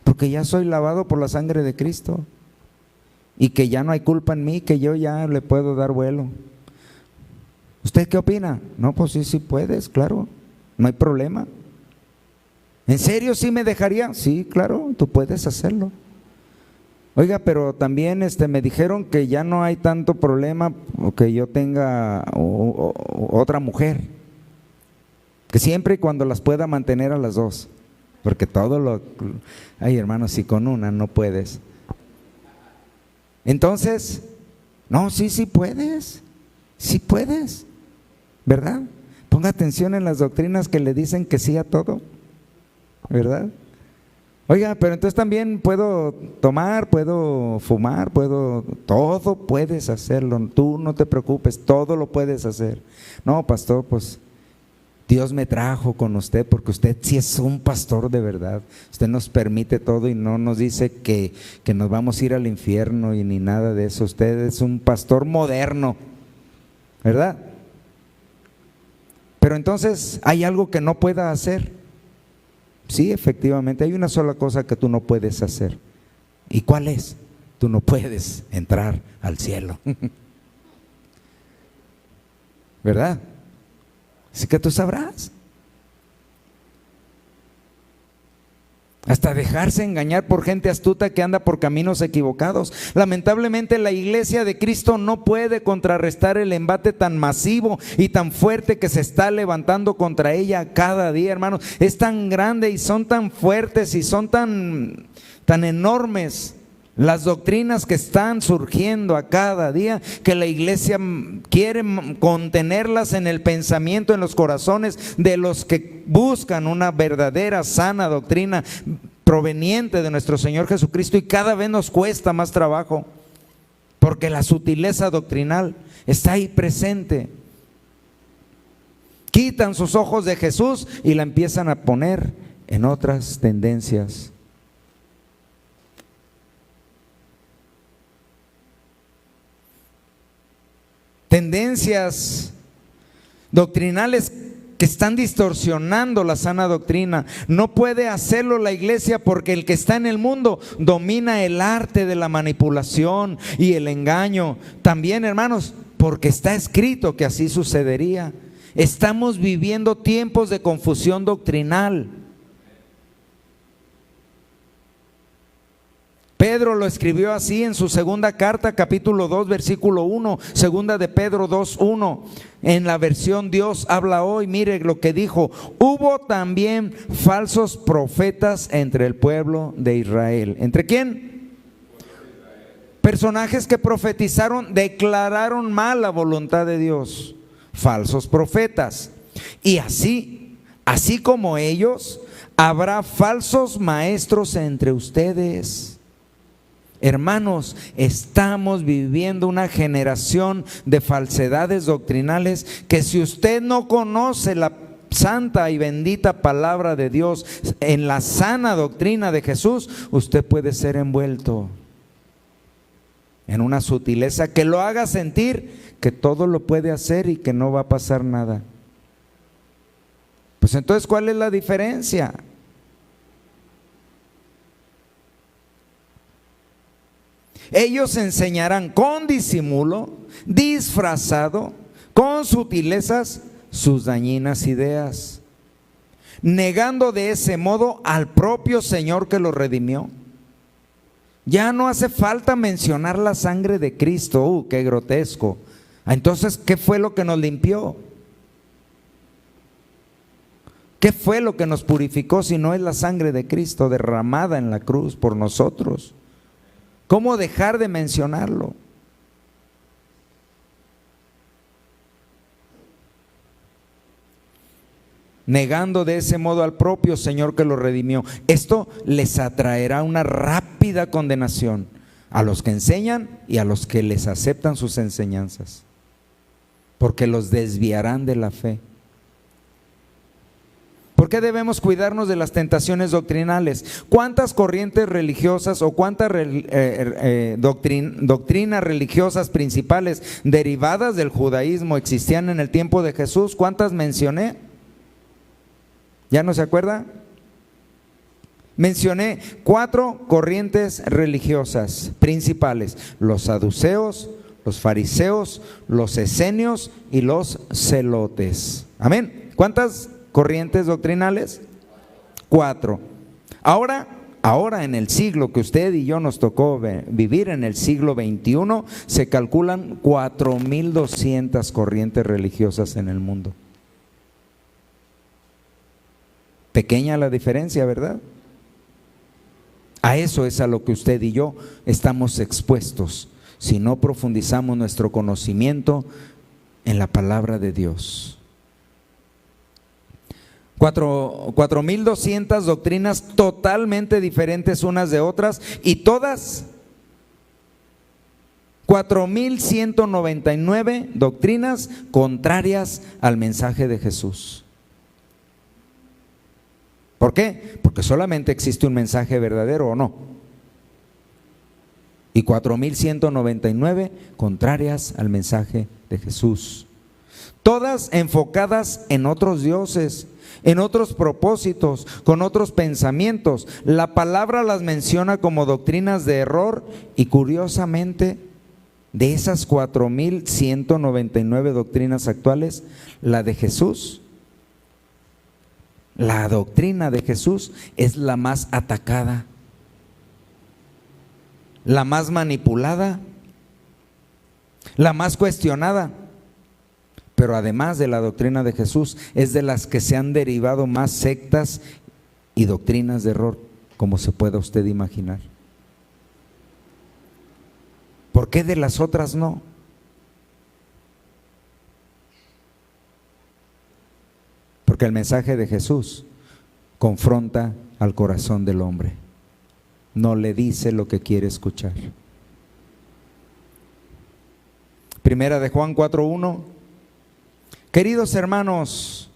porque ya soy lavado por la sangre de Cristo y que ya no hay culpa en mí, que yo ya le puedo dar vuelo. ¿Usted qué opina? No, pues sí puedes, claro, no hay problema. ¿En serio sí me dejaría? Sí, claro, tú puedes hacerlo. Oiga, pero también me dijeron que ya no hay tanto problema que yo tenga otra mujer, que siempre y cuando las pueda mantener a las dos, porque ay, hermano, si con una no puedes. Entonces, no, sí puedes, ¿verdad? Ponga atención en las doctrinas que le dicen que sí a todo, ¿verdad? Oiga, pero entonces también puedo tomar, puedo fumar, todo puedes hacerlo, tú no te preocupes, todo lo puedes hacer. No, pastor, pues Dios me trajo con usted porque usted sí es un pastor de verdad. Usted nos permite todo y no nos dice que nos vamos a ir al infierno y ni nada de eso. Usted es un pastor moderno, ¿verdad? Pero entonces, ¿hay algo que no pueda hacer? Sí, efectivamente, hay una sola cosa que tú no puedes hacer. ¿Y cuál es? Tú no puedes entrar al cielo. ¿Verdad? Así que tú sabrás. Hasta dejarse engañar por gente astuta que anda por caminos equivocados. Lamentablemente la iglesia de Cristo no puede contrarrestar el embate tan masivo y tan fuerte que se está levantando contra ella cada día, hermanos. Es tan grande y son tan fuertes y son tan enormes las doctrinas que están surgiendo a cada día, que la iglesia quiere contenerlas en el pensamiento, en los corazones de los que buscan una verdadera, sana doctrina proveniente de nuestro Señor Jesucristo, y cada vez nos cuesta más trabajo porque la sutileza doctrinal está ahí presente. Quitan sus ojos de Jesús y la empiezan a poner en otras tendencias. Tendencias doctrinales que están distorsionando la sana doctrina. No puede hacerlo la iglesia porque el que está en el mundo domina el arte de la manipulación y el engaño. También, hermanos, porque está escrito que así sucedería. Estamos viviendo tiempos de confusión doctrinal. Pedro lo escribió así en su segunda carta, capítulo 2, versículo 1, segunda de Pedro 2:1. En la versión Dios habla hoy, mire lo que dijo: hubo también falsos profetas entre el pueblo de Israel. ¿Entre quién? Personajes que profetizaron, declararon mal la voluntad de Dios. Falsos profetas. Y así como ellos, habrá falsos maestros entre ustedes. Hermanos, estamos viviendo una generación de falsedades doctrinales que si usted no conoce la santa y bendita palabra de Dios en la sana doctrina de Jesús, usted puede ser envuelto en una sutileza que lo haga sentir que todo lo puede hacer y que no va a pasar nada. Pues entonces, ¿cuál es la diferencia? Ellos enseñarán con disimulo, disfrazado, con sutilezas, sus dañinas ideas, negando de ese modo al propio Señor que los redimió. Ya no hace falta mencionar la sangre de Cristo. ¡Qué grotesco! Entonces, ¿qué fue lo que nos limpió? ¿Qué fue lo que nos purificó si no es la sangre de Cristo derramada en la cruz por nosotros? ¿Cómo dejar de mencionarlo? Negando de ese modo al propio Señor que los redimió. Esto les atraerá una rápida condenación a los que enseñan y a los que les aceptan sus enseñanzas, porque los desviarán de la fe. ¿Por qué debemos cuidarnos de las tentaciones doctrinales? ¿Cuántas corrientes religiosas o cuántas doctrinas religiosas principales derivadas del judaísmo existían en el tiempo de Jesús? ¿Cuántas mencioné? ¿Ya no se acuerda? Mencioné 4 corrientes religiosas principales: los saduceos, los fariseos, los esenios y los celotes. Amén. ¿Cuántas corrientes doctrinales? 4. Ahora en el siglo que usted y yo nos tocó vivir, en el siglo XXI, se calculan 4,200 corrientes religiosas en el mundo. Pequeña la diferencia, ¿verdad? A eso es a lo que usted y yo estamos expuestos si no profundizamos nuestro conocimiento en la palabra de Dios. 4,200 doctrinas totalmente diferentes unas de otras, y todas 4,199 doctrinas contrarias al mensaje de Jesús. ¿Por qué? Porque solamente existe un mensaje verdadero, ¿o no? Y 4,199 contrarias al mensaje de Jesús. Todas enfocadas en otros dioses, en otros propósitos, con otros pensamientos. La palabra las menciona como doctrinas de error, y curiosamente, de esas 4,199 doctrinas actuales, la de Jesús, la doctrina de Jesús es la más atacada, la más manipulada, la más cuestionada. Pero además de la doctrina de Jesús, es de las que se han derivado más sectas y doctrinas de error, como se pueda usted imaginar. ¿Por qué de las otras no? Porque el mensaje de Jesús confronta al corazón del hombre, no le dice lo que quiere escuchar. Primera de Juan 4:1. Queridos hermanos,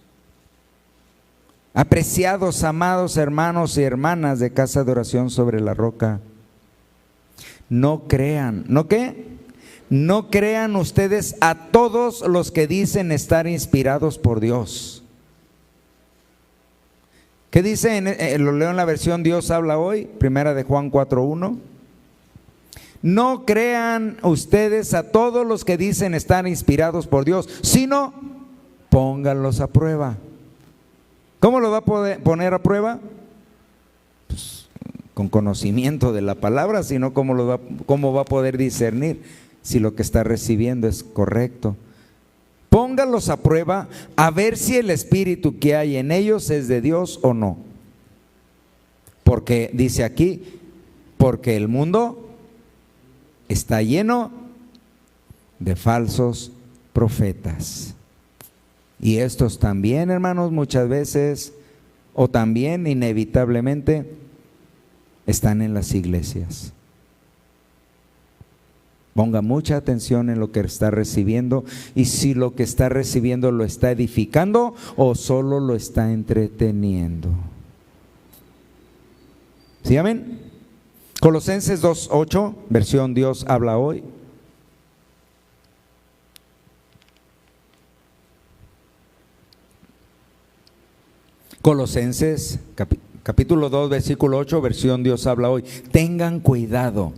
apreciados, amados hermanos y hermanas de Casa de Oración sobre la Roca, no crean, ¿no qué? No crean ustedes a todos los que dicen estar inspirados por Dios. ¿Qué dice? Lo leo en la versión Dios habla hoy, Primera de Juan 4:1. No crean ustedes a todos los que dicen estar inspirados por Dios, sino pónganlos a prueba. ¿Cómo lo va a poner a prueba? Pues, con conocimiento de la palabra, sino cómo va a poder discernir si lo que está recibiendo es correcto. Póngalos a prueba a ver si el espíritu que hay en ellos es de Dios o no. Porque dice aquí, porque el mundo está lleno de falsos profetas. Y estos también, hermanos, muchas veces, o también inevitablemente, están en las iglesias. Ponga mucha atención en lo que está recibiendo y si lo que está recibiendo lo está edificando o solo lo está entreteniendo. ¿Sí, amén? Colosenses 2:8, versión Dios habla hoy. Colosenses capítulo 2, versículo 8, versión Dios habla hoy. Tengan cuidado.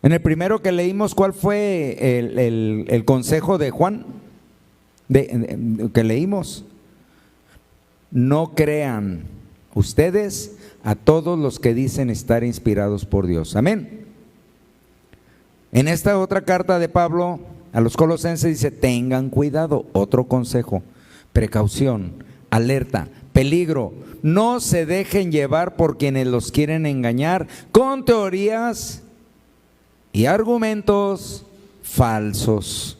En el primero que leímos, ¿cuál fue el consejo de Juan? Que leímos. No crean ustedes a todos los que dicen estar inspirados por Dios. Amén. En esta otra carta de Pablo a los Colosenses dice, tengan cuidado, otro consejo, precaución, alerta, peligro. No se dejen llevar por quienes los quieren engañar con teorías y argumentos falsos,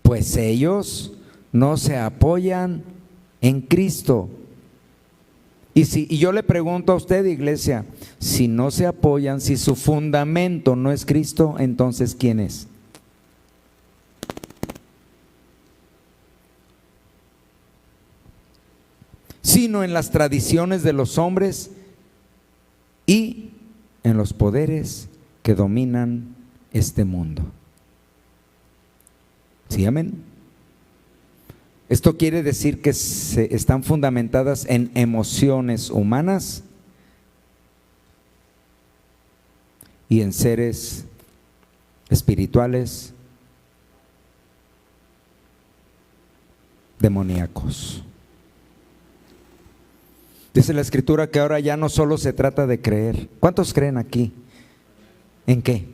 pues ellos no se apoyan en Cristo. Y yo le pregunto a usted, iglesia, si no se apoyan, si su fundamento no es Cristo, entonces ¿quién es? Sino en las tradiciones de los hombres y en los poderes que dominan este mundo. ¿Sí, amén? Esto quiere decir que están fundamentadas en emociones humanas y en seres espirituales demoníacos. Dice la Escritura que ahora ya no solo se trata de creer. ¿Cuántos creen aquí? ¿En qué?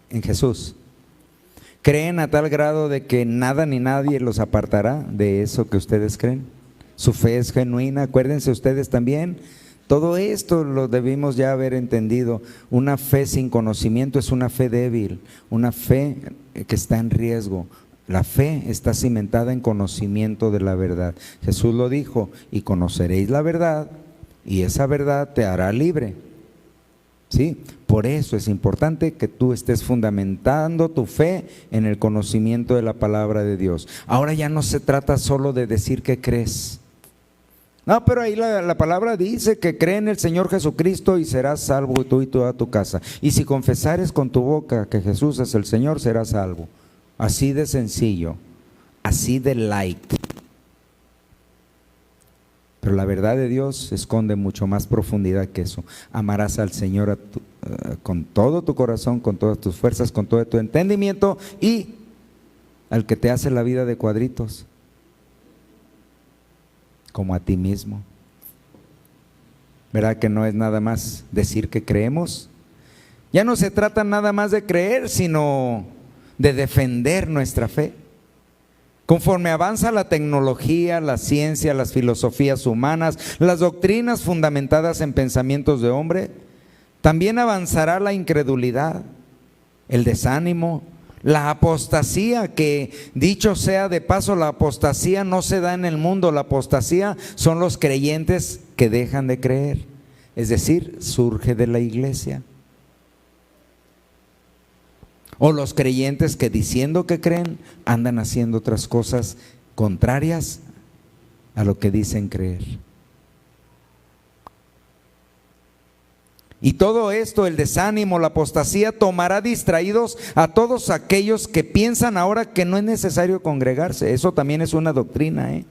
En Jesús. ¿Creen a tal grado de que nada ni nadie los apartará de eso que ustedes creen? Su fe es genuina, acuérdense ustedes también. Todo esto lo debimos ya haber entendido. Una fe sin conocimiento es una fe débil, una fe que está en riesgo. La fe está cimentada en conocimiento de la verdad. Jesús lo dijo, y conoceréis la verdad, y esa verdad te hará libre. ¿Sí? Por eso es importante que tú estés fundamentando tu fe en el conocimiento de la palabra de Dios. Ahora ya no se trata solo de decir que crees. No, pero ahí la palabra dice que cree en el Señor Jesucristo y serás salvo tú y toda tu casa. Y si confesares con tu boca que Jesús es el Señor, serás salvo. Así de sencillo, así de light. Pero la verdad de Dios esconde mucho más profundidad que eso. Amarás al Señor con todo tu corazón, con todas tus fuerzas, con todo tu entendimiento y al que te hace la vida de cuadritos, como a ti mismo. ¿Verdad que no es nada más decir que creemos? Ya no se trata nada más de creer, sino de defender nuestra fe. Conforme avanza la tecnología, la ciencia, las filosofías humanas, las doctrinas fundamentadas en pensamientos de hombre, también avanzará la incredulidad, el desánimo, la apostasía, que dicho sea de paso, la apostasía no se da en el mundo, la apostasía son los creyentes que dejan de creer, es decir, surge de la iglesia. O los creyentes que diciendo que creen andan haciendo otras cosas contrarias a lo que dicen creer. Y todo esto, el desánimo, la apostasía, tomará distraídos a todos aquellos que piensan ahora que no es necesario congregarse. Eso también es una doctrina,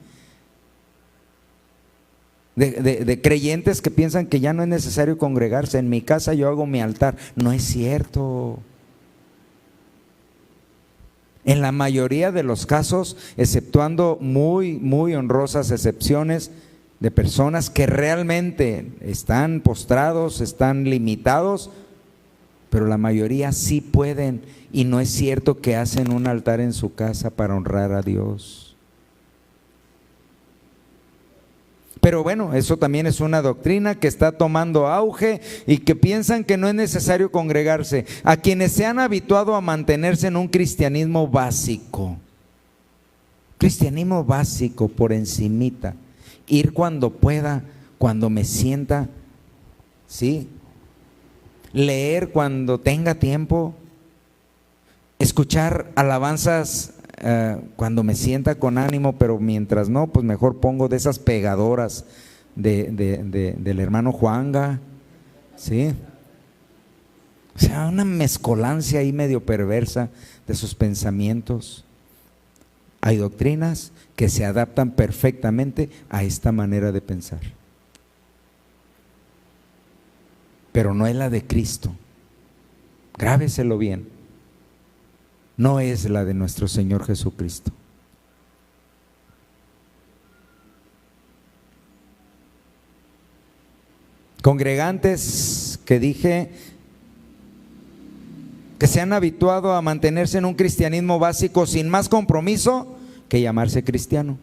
de creyentes que piensan que ya no es necesario congregarse. En mi casa yo hago mi altar. No es cierto. En la mayoría de los casos, exceptuando muy honrosas excepciones, de personas que realmente están postrados, están limitados, pero la mayoría sí pueden, y no es cierto que hacen un altar en su casa para honrar a Dios. Pero bueno, eso también es una doctrina que está tomando auge y que piensan que no es necesario congregarse. A quienes se han habituado a mantenerse en un cristianismo básico, por encimita, ir cuando pueda, cuando me sienta, ¿sí? Leer cuando tenga tiempo, escuchar alabanzas cuando me sienta con ánimo, pero mientras no, pues mejor pongo de esas pegadoras del hermano Juanga, ¿sí? O sea, una mezcolancia ahí medio perversa de sus pensamientos. Hay doctrinas que se adaptan perfectamente a esta manera de pensar, pero no es la de Cristo. Grábeselo bien. No es la de nuestro Señor Jesucristo. Congregantes que dije que se han habituado a mantenerse en un cristianismo básico sin más compromiso que llamarse cristiano.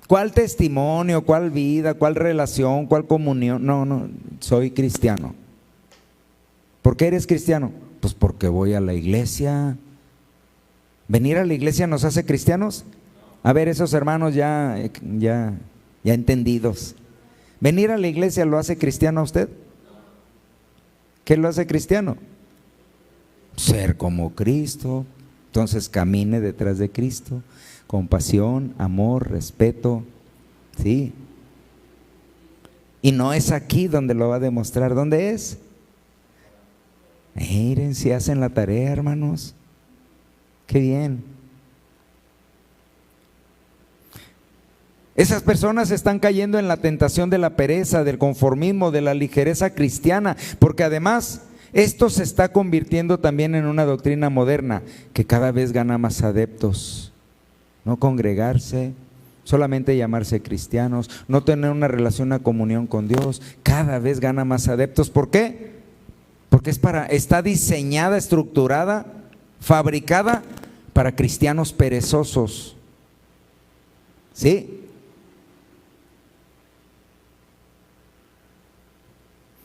¿Cuál testimonio, cuál vida, cuál relación, cuál comunión? No, soy cristiano. ¿Por qué eres cristiano? Pues porque voy a la iglesia. ¿Venir a la iglesia nos hace cristianos? A ver, esos hermanos ya entendidos. ¿Venir a la iglesia lo hace cristiano a usted? ¿Qué lo hace cristiano? Ser como Cristo. Entonces camine detrás de Cristo, con pasión, amor, respeto, ¿sí? Y no es aquí donde lo va a demostrar. ¿Dónde es? Miren, si hacen la tarea, hermanos, qué bien. Esas personas están cayendo en la tentación de la pereza, del conformismo, de la ligereza cristiana, porque además esto se está convirtiendo también en una doctrina moderna que cada vez gana más adeptos. No congregarse, solamente llamarse cristianos, no tener una relación, una comunión con Dios, cada vez gana más adeptos. ¿Por qué? Porque está diseñada, estructurada, fabricada para cristianos perezosos. ¿Sí?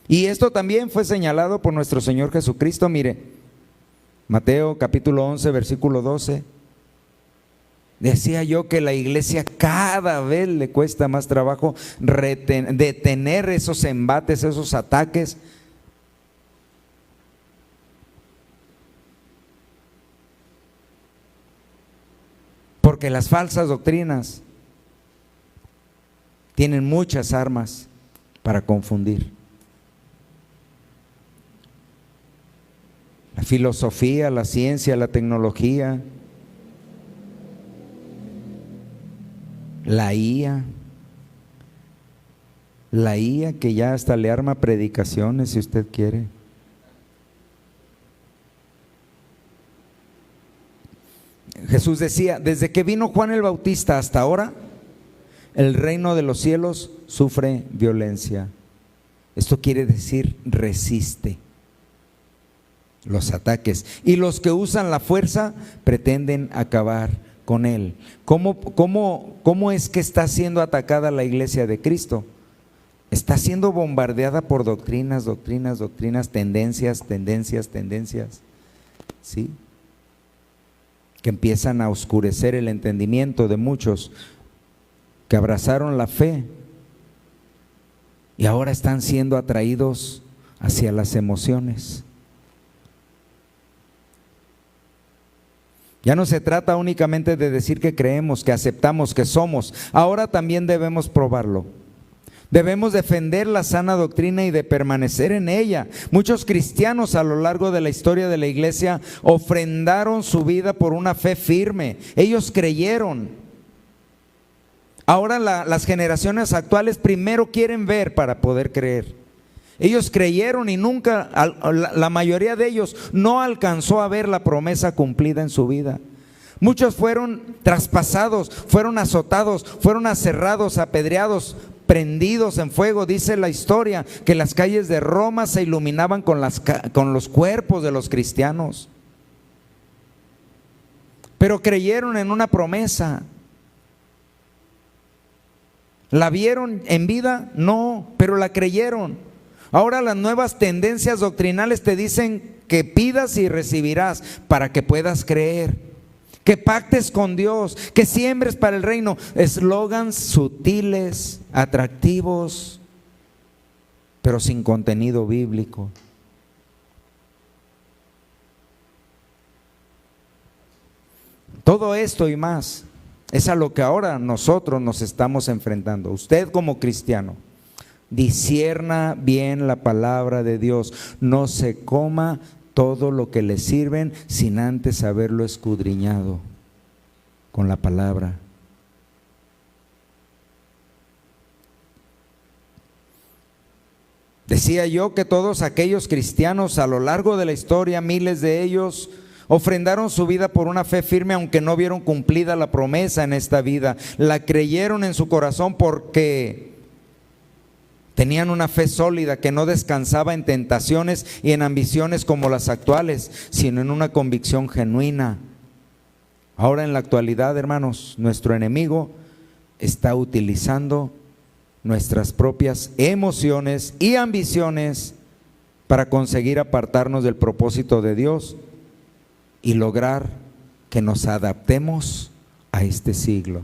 Y esto también fue señalado por nuestro Señor Jesucristo. Mire, Mateo capítulo 11, versículo 12. Decía yo que la iglesia cada vez le cuesta más trabajo detener esos embates, esos ataques. Porque las falsas doctrinas tienen muchas armas para confundir. La filosofía, la ciencia, la tecnología, la IA que ya hasta le arma predicaciones si usted quiere. Jesús decía, desde que vino Juan el Bautista hasta ahora, el reino de los cielos sufre violencia. Esto quiere decir resiste los ataques, y los que usan la fuerza pretenden acabar con él. ¿Cómo es que está siendo atacada la iglesia de Cristo? Está siendo bombardeada por doctrinas, tendencias, ¿sí? Que empiezan a oscurecer el entendimiento de muchos que abrazaron la fe y ahora están siendo atraídos hacia las emociones. Ya no se trata únicamente de decir que creemos, que aceptamos, que somos. Ahora también debemos probarlo. Debemos defender la sana doctrina y de permanecer en ella. Muchos cristianos a lo largo de la historia de la iglesia ofrendaron su vida por una fe firme. Ellos creyeron. Ahora las generaciones actuales primero quieren ver para poder creer. Ellos creyeron y nunca, la mayoría de ellos no alcanzó a ver la promesa cumplida en su vida. Muchos fueron traspasados, fueron azotados, fueron aserrados, apedreados, prendidos en fuego. Dice la historia que las calles de Roma se iluminaban con los cuerpos de los cristianos. Pero creyeron en una promesa. ¿La vieron en vida? No, pero la creyeron. Ahora las nuevas tendencias doctrinales te dicen que pidas y recibirás para que puedas creer, que pactes con Dios, que siembres para el reino. Eslogans sutiles, atractivos, pero sin contenido bíblico. Todo esto y más es a lo que ahora nosotros nos estamos enfrentando. Usted como cristiano, discierna bien la palabra de Dios. No se coma todo lo que le sirven sin antes haberlo escudriñado con la palabra. Decía yo que todos aquellos cristianos a lo largo de la historia, miles de ellos, ofrendaron su vida por una fe firme, aunque no vieron cumplida la promesa en esta vida. La creyeron en su corazón porque tenían una fe sólida que no descansaba en tentaciones y en ambiciones como las actuales, sino en una convicción genuina. Ahora en la actualidad, hermanos, nuestro enemigo está utilizando nuestras propias emociones y ambiciones para conseguir apartarnos del propósito de Dios y lograr que nos adaptemos a este siglo.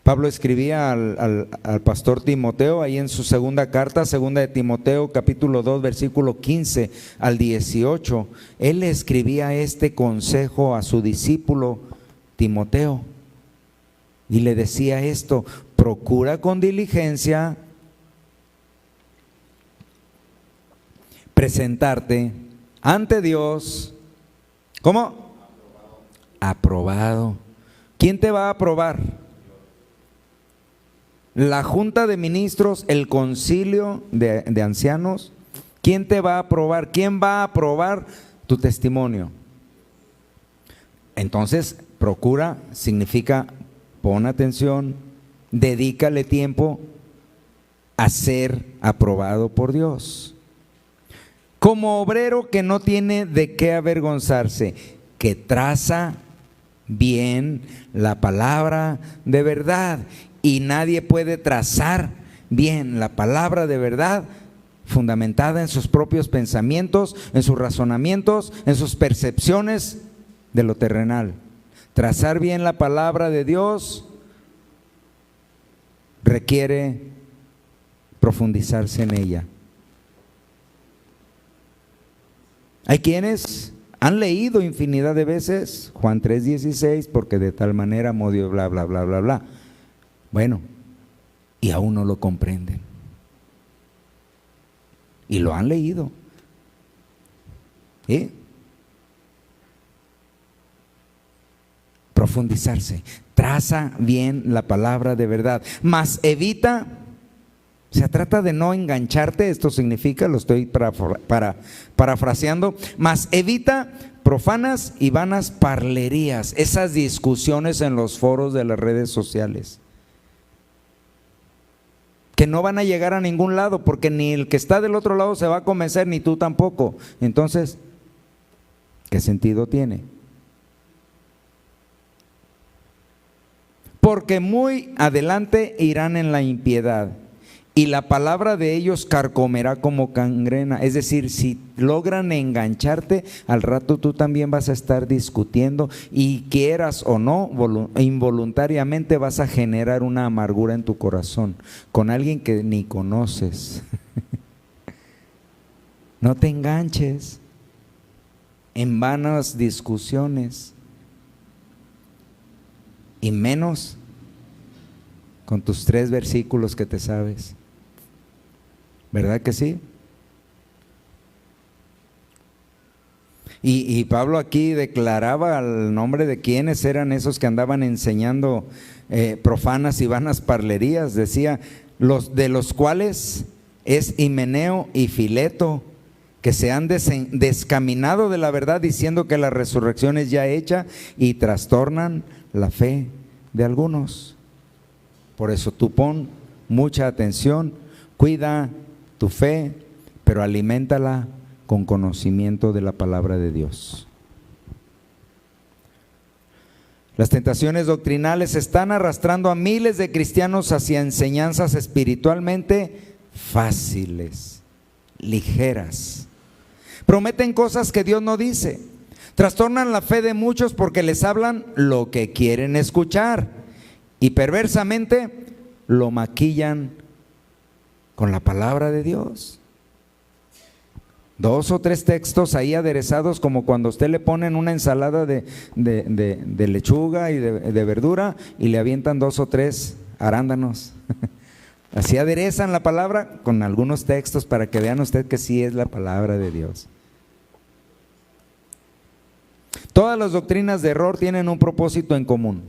Pablo escribía al pastor Timoteo ahí en su segunda carta, segunda de Timoteo, capítulo 2, versículo 15 al 18. Él le escribía este consejo a su discípulo Timoteo y le decía esto: procura con diligencia presentarte ante Dios. ¿Cómo? Aprobado. ¿Quién te va a aprobar? La junta de ministros, el concilio de ancianos. ¿Quién te va a aprobar? ¿Quién va a aprobar tu testimonio? Entonces, procura significa pon atención, dedícale tiempo a ser aprobado por Dios. Como obrero que no tiene de qué avergonzarse, que traza bien la palabra de verdad. Y nadie puede trazar bien la palabra de verdad fundamentada en sus propios pensamientos, en sus razonamientos, en sus percepciones de lo terrenal. Trazar bien la palabra de Dios requiere profundizarse en ella. Hay quienes han leído infinidad de veces Juan 3:16, porque de tal manera amó Dios, bla, bla, bla, bla, bla. Bueno, y aún no lo comprenden. Y lo han leído. ¿Sí? Profundizarse. Traza bien la palabra de verdad. Mas evita, se trata de no engancharte, esto significa, lo estoy parafraseando, mas evita profanas y vanas parlerías, esas discusiones en los foros de las redes sociales, que no van a llegar a ningún lado, porque ni el que está del otro lado se va a convencer, ni tú tampoco. Entonces, ¿qué sentido tiene? Porque muy adelante irán en la impiedad, y la palabra de ellos carcomerá como gangrena. Es decir, si logran engancharte, al rato tú también vas a estar discutiendo, y quieras o no, involuntariamente vas a generar una amargura en tu corazón con alguien que ni conoces. No te enganches en vanas discusiones, y menos con tus 3 versículos que te sabes. ¿Verdad que sí? Y Pablo aquí declaraba al nombre de quienes eran esos que andaban enseñando profanas y vanas parlerías. Decía, de los cuales es Himeneo y Fileto, que se han descaminado de la verdad diciendo que la resurrección es ya hecha y trastornan la fe de algunos. Por eso tú pon mucha atención, cuida tu fe, pero aliméntala con conocimiento de la palabra de Dios. Las tentaciones doctrinales están arrastrando a miles de cristianos hacia enseñanzas espiritualmente fáciles, ligeras. Prometen cosas que Dios no dice. Trastornan la fe de muchos porque les hablan lo que quieren escuchar y perversamente lo maquillan con la palabra de Dios. 2 o 3 textos ahí aderezados, como cuando usted le ponen una ensalada de lechuga y de verdura y le avientan 2 o 3 arándanos. Así aderezan la palabra con algunos textos para que vean usted que sí es la palabra de Dios. Todas las doctrinas de error tienen un propósito en común.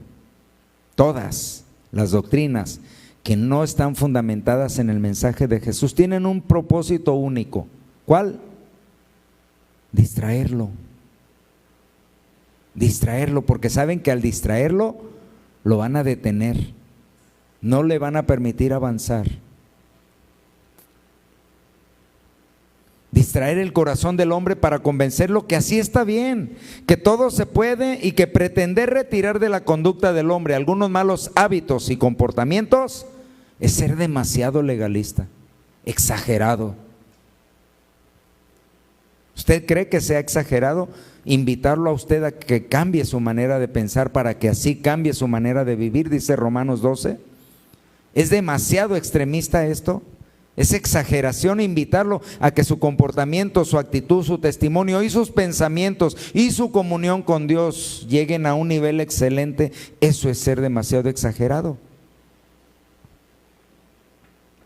Todas las doctrinas que no están fundamentadas en el mensaje de Jesús tienen un propósito único. ¿Cuál? Distraerlo, porque saben que al distraerlo lo van a detener, no le van a permitir avanzar. Distraer el corazón del hombre para convencerlo que así está bien, que todo se puede y que pretender retirar de la conducta del hombre algunos malos hábitos y comportamientos es ser demasiado legalista, exagerado. ¿Usted cree que sea exagerado invitarlo a usted a que cambie su manera de pensar para que así cambie su manera de vivir? Dice Romanos 12. ¿Es demasiado extremista esto? ¿Es exageración invitarlo a que su comportamiento, su actitud, su testimonio y sus pensamientos y su comunión con Dios lleguen a un nivel excelente? Eso es ser demasiado exagerado.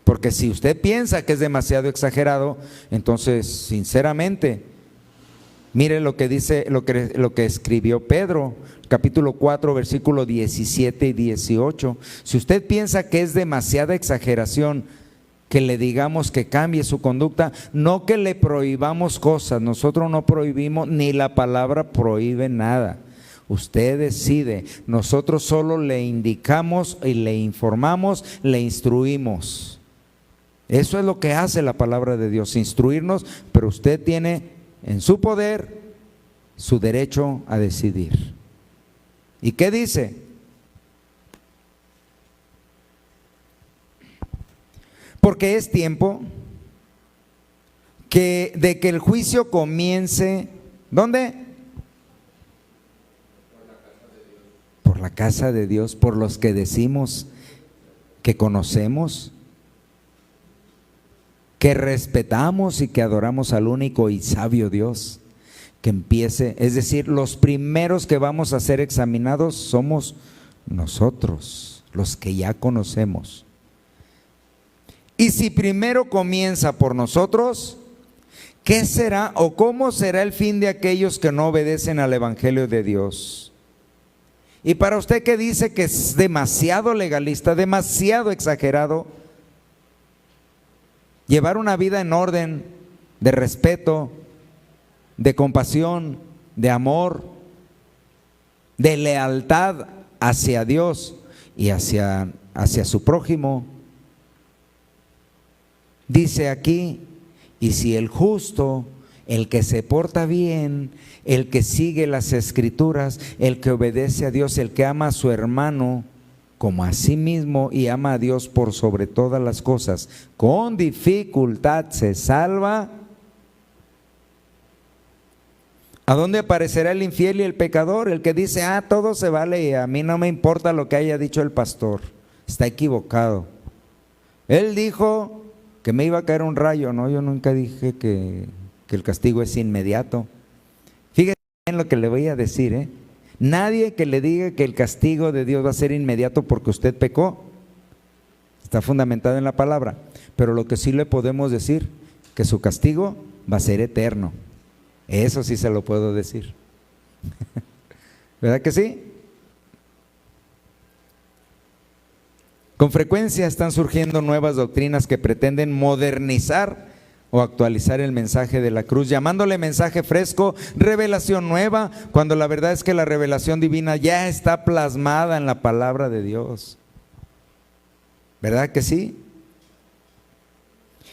Porque si usted piensa que es demasiado exagerado, entonces sinceramente, mire lo que dice, lo que escribió Pedro, capítulo 4, versículo 17 y 18. Si usted piensa que es demasiada exageración que le digamos que cambie su conducta, no que le prohibamos cosas, nosotros no prohibimos, ni la palabra prohíbe nada. Usted decide, nosotros solo le indicamos y le informamos, le instruimos. Eso es lo que hace la palabra de Dios, instruirnos, pero usted tiene en su poder su derecho a decidir. ¿Y qué dice? Porque es tiempo de que el juicio comience, ¿dónde? Por la casa de Dios, por los que decimos que conocemos, que respetamos y que adoramos al único y sabio Dios, que empiece, es decir, los primeros que vamos a ser examinados somos nosotros, los que ya conocemos. Y si primero comienza por nosotros, ¿qué será o cómo será el fin de aquellos que no obedecen al Evangelio de Dios? Y para usted que dice que es demasiado legalista, demasiado exagerado, llevar una vida en orden, de respeto, de compasión, de amor, de lealtad hacia Dios y hacia su prójimo. Dice aquí, y si el justo, el que se porta bien, el que sigue las escrituras, el que obedece a Dios, el que ama a su hermano como a sí mismo y ama a Dios por sobre todas las cosas, con dificultad se salva, ¿a dónde aparecerá el infiel y el pecador? El que dice, todo se vale y a mí no me importa lo que haya dicho el pastor. Está equivocado. Él dijo que me iba a caer un rayo. No, yo nunca dije que el castigo es inmediato. Fíjese en lo que le voy a decir, Nadie que le diga que el castigo de Dios va a ser inmediato porque usted pecó, está fundamentado en la palabra. Pero lo que sí le podemos decir, que su castigo va a ser eterno. Eso sí se lo puedo decir. ¿Verdad que sí? Con frecuencia están surgiendo nuevas doctrinas que pretenden modernizar o actualizar el mensaje de la cruz, llamándole mensaje fresco, revelación nueva, cuando la verdad es que la revelación divina ya está plasmada en la palabra de Dios. ¿Verdad que sí?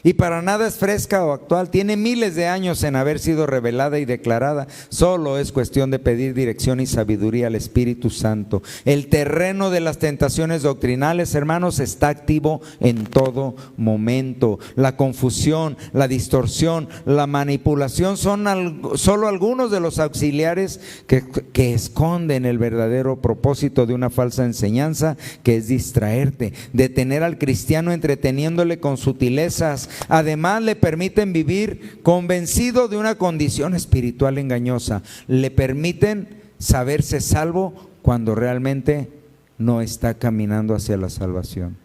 Y para nada es fresca o actual, tiene miles de años en haber sido revelada y declarada. Solo es cuestión de pedir dirección y sabiduría al Espíritu Santo. El terreno de las tentaciones doctrinales, hermanos, está activo en todo momento. La confusión, la distorsión, la manipulación son solo algunos de los auxiliares que esconden el verdadero propósito de una falsa enseñanza, que es distraerte, detener al cristiano entreteniéndole con sutilezas. Además, le permiten vivir convencido de una condición espiritual engañosa. Le permiten saberse salvo cuando realmente no está caminando hacia la salvación.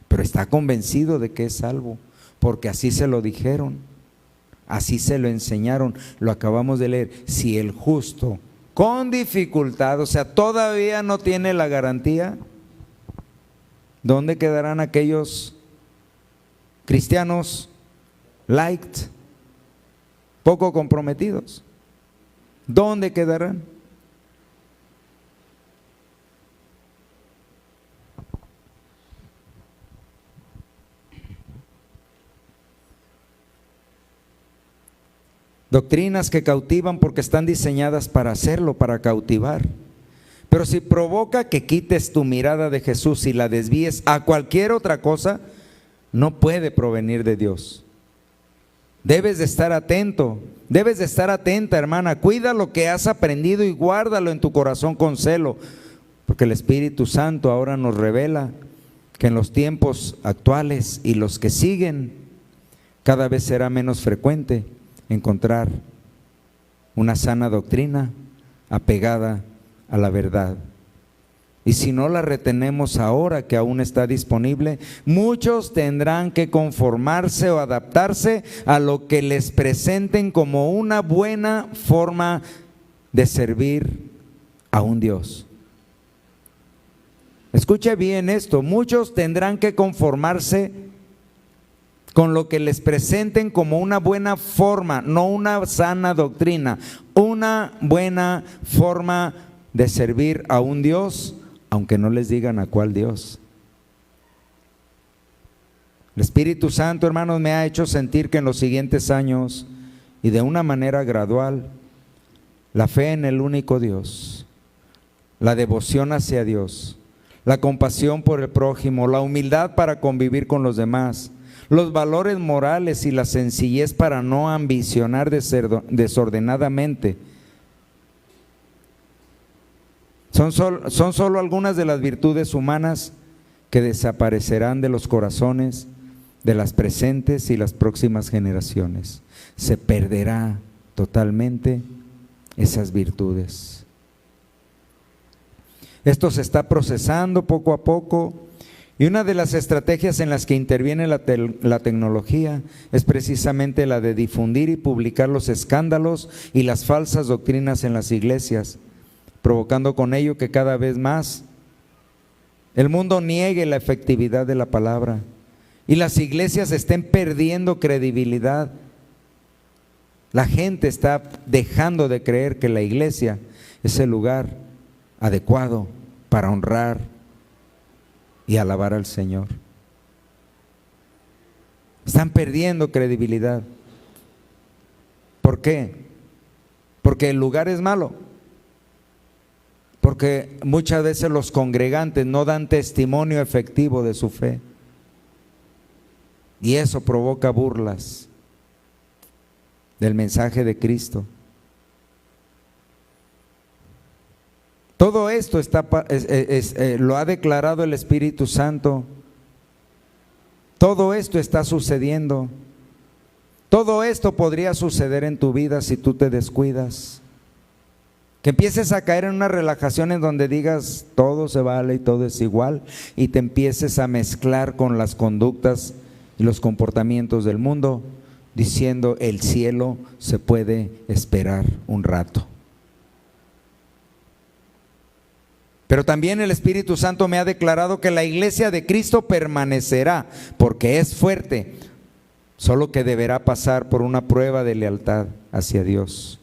Pero está convencido de que es salvo, porque así se lo dijeron, así se lo enseñaron. Lo acabamos de leer. Si el justo con dificultad, o sea, todavía no tiene la garantía, ¿dónde quedarán aquellos cristianos light, poco comprometidos? ¿Dónde quedarán? Doctrinas que cautivan porque están diseñadas para hacerlo, para cautivar. Pero si provoca que quites tu mirada de Jesús y la desvíes a cualquier otra cosa, no puede provenir de Dios. Debes de estar atento, debes de estar atenta, hermana. Cuida lo que has aprendido y guárdalo en tu corazón con celo, porque el Espíritu Santo ahora nos revela que en los tiempos actuales y los que siguen, cada vez será menos frecuente encontrar una sana doctrina apegada a la verdad. Y si no la retenemos ahora que aún está disponible, muchos tendrán que conformarse o adaptarse a lo que les presenten como una buena forma de servir a un Dios. Escuche bien esto, muchos tendrán que conformarse con lo que les presenten como una buena forma, no una sana doctrina, una buena forma de servir a un Dios, aunque no les digan a cuál Dios. El Espíritu Santo, hermanos, me ha hecho sentir que en los siguientes años y de una manera gradual, la fe en el único Dios, la devoción hacia Dios, la compasión por el prójimo, la humildad para convivir con los demás, los valores morales y la sencillez para no ambicionar desordenadamente, son solo algunas de las virtudes humanas que desaparecerán de los corazones de las presentes y las próximas generaciones. Se perderá totalmente esas virtudes. Esto se está procesando poco a poco, y una de las estrategias en las que interviene la tecnología es precisamente la de difundir y publicar los escándalos y las falsas doctrinas en las iglesias, provocando con ello que cada vez más el mundo niegue la efectividad de la palabra y las iglesias estén perdiendo credibilidad. La gente está dejando de creer que la iglesia es el lugar adecuado para honrar y alabar al Señor. Están perdiendo credibilidad. ¿Por qué? Porque el lugar es malo. Porque muchas veces los congregantes no dan testimonio efectivo de su fe. Y eso provoca burlas del mensaje de Cristo. Todo esto lo ha declarado el Espíritu Santo. Todo esto está sucediendo. Todo esto podría suceder en tu vida si tú te descuidas. Que empieces a caer en una relajación en donde digas todo se vale y todo es igual, y te empieces a mezclar con las conductas y los comportamientos del mundo, diciendo el cielo se puede esperar un rato. Pero también el Espíritu Santo me ha declarado que la iglesia de Cristo permanecerá porque es fuerte. solo que deberá pasar por una prueba de lealtad hacia Dios.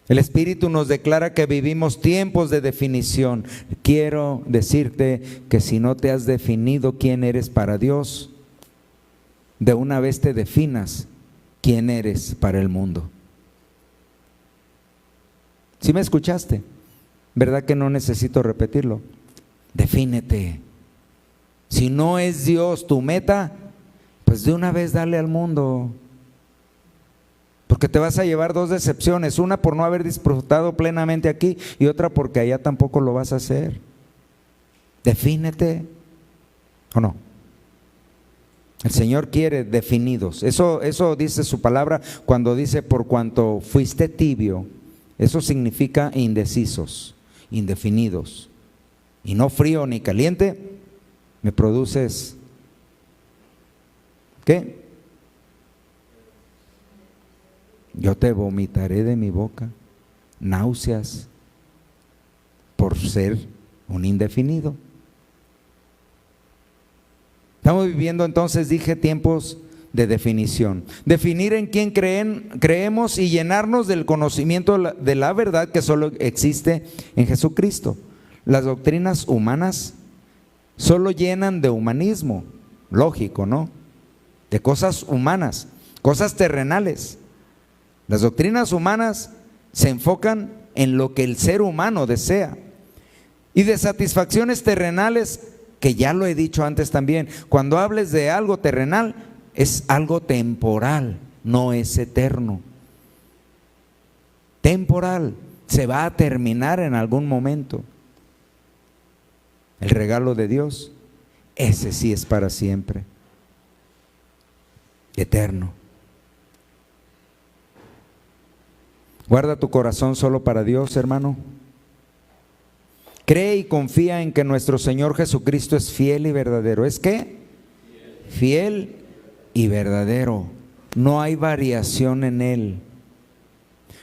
El Espíritu nos declara que vivimos tiempos de definición. Quiero decirte que si no te has definido quién eres para Dios, de una vez te definas quién eres para el mundo. ¿Sí me escuchaste? ¿Verdad que no necesito repetirlo? Defínete. Si no es Dios tu meta, pues de una vez dale al mundo. Porque te vas a llevar dos decepciones, una por no haber disfrutado plenamente aquí y otra porque allá tampoco lo vas a hacer. Defínete, ¿o no? El Señor quiere definidos. Eso dice su palabra cuando dice por cuanto fuiste tibio. Eso significa indecisos, indefinidos. Y no frío ni caliente, me produces, ¿qué? Yo te vomitaré de mi boca, náuseas, por ser un indefinido. Estamos viviendo entonces, dije, tiempos de definición. Definir en quién creemos y llenarnos del conocimiento de la verdad que solo existe en Jesucristo. Las doctrinas humanas solo llenan de humanismo, lógico, ¿no? De cosas humanas, cosas terrenales. Las doctrinas humanas se enfocan en lo que el ser humano desea y de satisfacciones terrenales, que ya lo he dicho antes también. Cuando hables de algo terrenal, es algo temporal, no es eterno. Temporal, se va a terminar en algún momento. El regalo de Dios, ese sí es para siempre, eterno. Guarda tu corazón solo para Dios, hermano. Cree y confía en que nuestro Señor Jesucristo es fiel y verdadero. ¿Es qué? Fiel y verdadero. No hay variación en Él.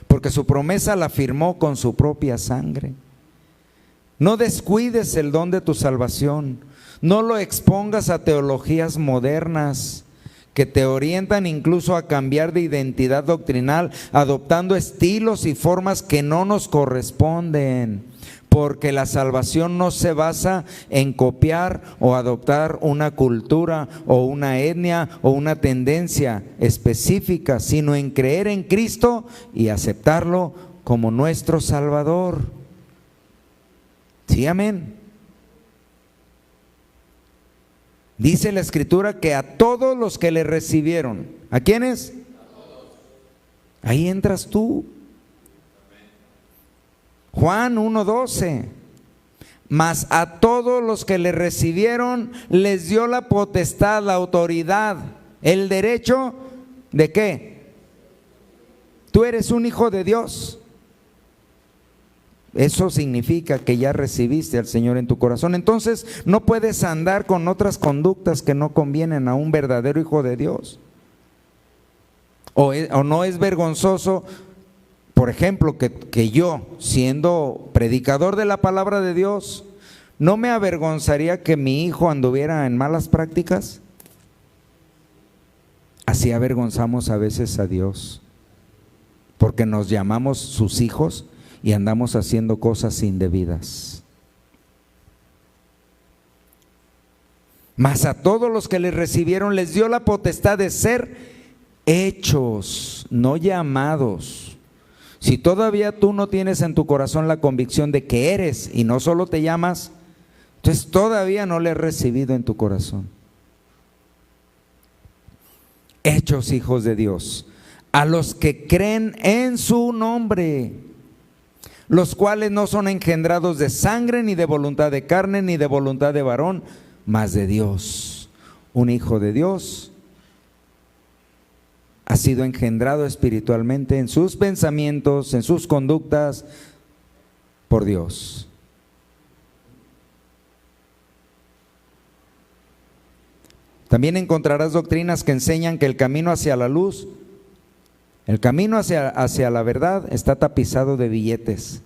Porque su promesa la firmó con su propia sangre. No descuides el don de tu salvación. No lo expongas a teologías modernas que te orientan incluso a cambiar de identidad doctrinal, adoptando estilos y formas que no nos corresponden, porque la salvación no se basa en copiar o adoptar una cultura o una etnia o una tendencia específica, sino en creer en Cristo y aceptarlo como nuestro Salvador. Sí, amén. Dice la Escritura que a todos los que le recibieron, ¿a quiénes? Ahí entras tú. Juan 1:12. Mas a todos los que le recibieron les dio la potestad, la autoridad, el derecho ¿de qué? Tú eres un hijo de Dios. Eso significa que ya recibiste al Señor en tu corazón. Entonces no puedes andar con otras conductas que no convienen a un verdadero hijo de Dios. O no es vergonzoso, por ejemplo, que yo, siendo predicador de la palabra de Dios, ¿no me avergonzaría que mi hijo anduviera en malas prácticas? Así avergonzamos a veces a Dios, porque nos llamamos sus hijos y andamos haciendo cosas indebidas. Mas a todos los que le recibieron les dio la potestad de ser hechos, no llamados. Si todavía tú no tienes en tu corazón la convicción de que eres y no solo te llamas, entonces todavía no le has recibido en tu corazón. Hechos hijos de Dios, a los que creen en su nombre, los cuales no son engendrados de sangre, ni de voluntad de carne, ni de voluntad de varón, mas de Dios. Un hijo de Dios ha sido engendrado espiritualmente en sus pensamientos, en sus conductas, por Dios. También encontrarás doctrinas que enseñan que el camino hacia la luz, el camino hacia la verdad está tapizado de billetes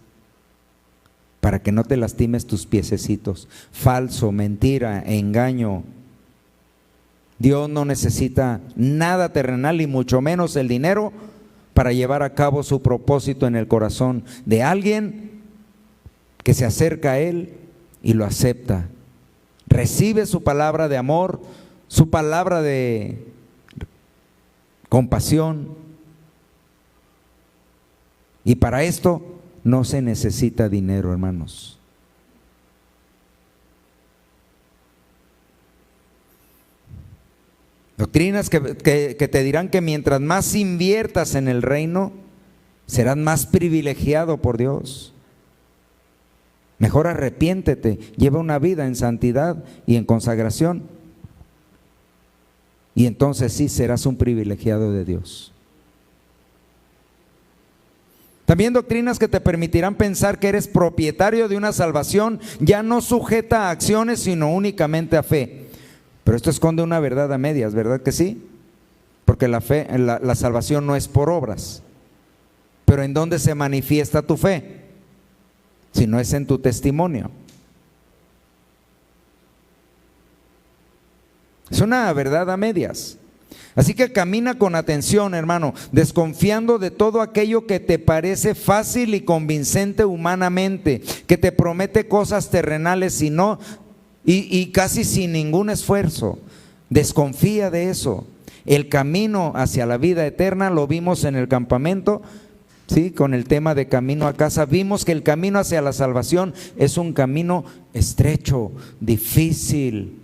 para que no te lastimes tus piececitos. Falso, mentira, engaño. Dios no necesita nada terrenal y mucho menos el dinero para llevar a cabo su propósito en el corazón de alguien que se acerca a Él y lo acepta. Recibe su palabra de amor, su palabra de compasión. Y para esto no se necesita dinero, hermanos. Doctrinas que te dirán que mientras más inviertas en el reino, serás más privilegiado por Dios. Mejor arrepiéntete, lleva una vida en santidad y en consagración. Y entonces sí serás un privilegiado de Dios. También doctrinas que te permitirán pensar que eres propietario de una salvación ya no sujeta a acciones, sino únicamente a fe. Pero esto esconde una verdad a medias, ¿verdad que sí? Porque la fe, la salvación no es por obras. Pero ¿en dónde se manifiesta tu fe? Si no es en tu testimonio. Es una verdad a medias. Así que camina con atención, hermano, desconfiando de todo aquello que te parece fácil y convincente humanamente, que te promete cosas terrenales y casi sin ningún esfuerzo. Desconfía de eso. El camino hacia la vida eterna lo vimos en el campamento, ¿sí? Con el tema de camino a casa. Vimos que el camino hacia la salvación es un camino estrecho, difícil.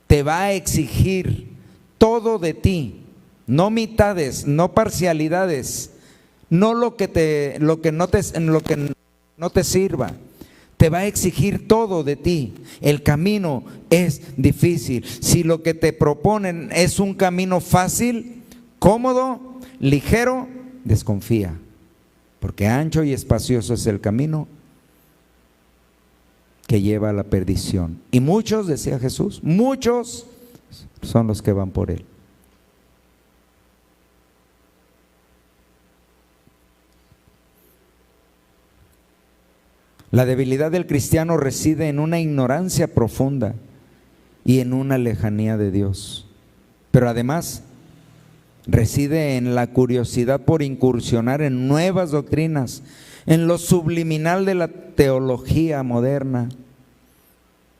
Te va a exigir todo de ti, no mitades, no parcialidades, no lo que no te sirva. Te va a exigir todo de ti. El camino es difícil. Si lo que te proponen es un camino fácil, cómodo, ligero, desconfía, porque ancho y espacioso es el camino que lleva a la perdición. Y muchos, decía Jesús, muchos son los que van por él. La debilidad del cristiano reside en una ignorancia profunda y en una lejanía de Dios. Pero además reside en la curiosidad por incursionar en nuevas doctrinas, en lo subliminal de la teología moderna.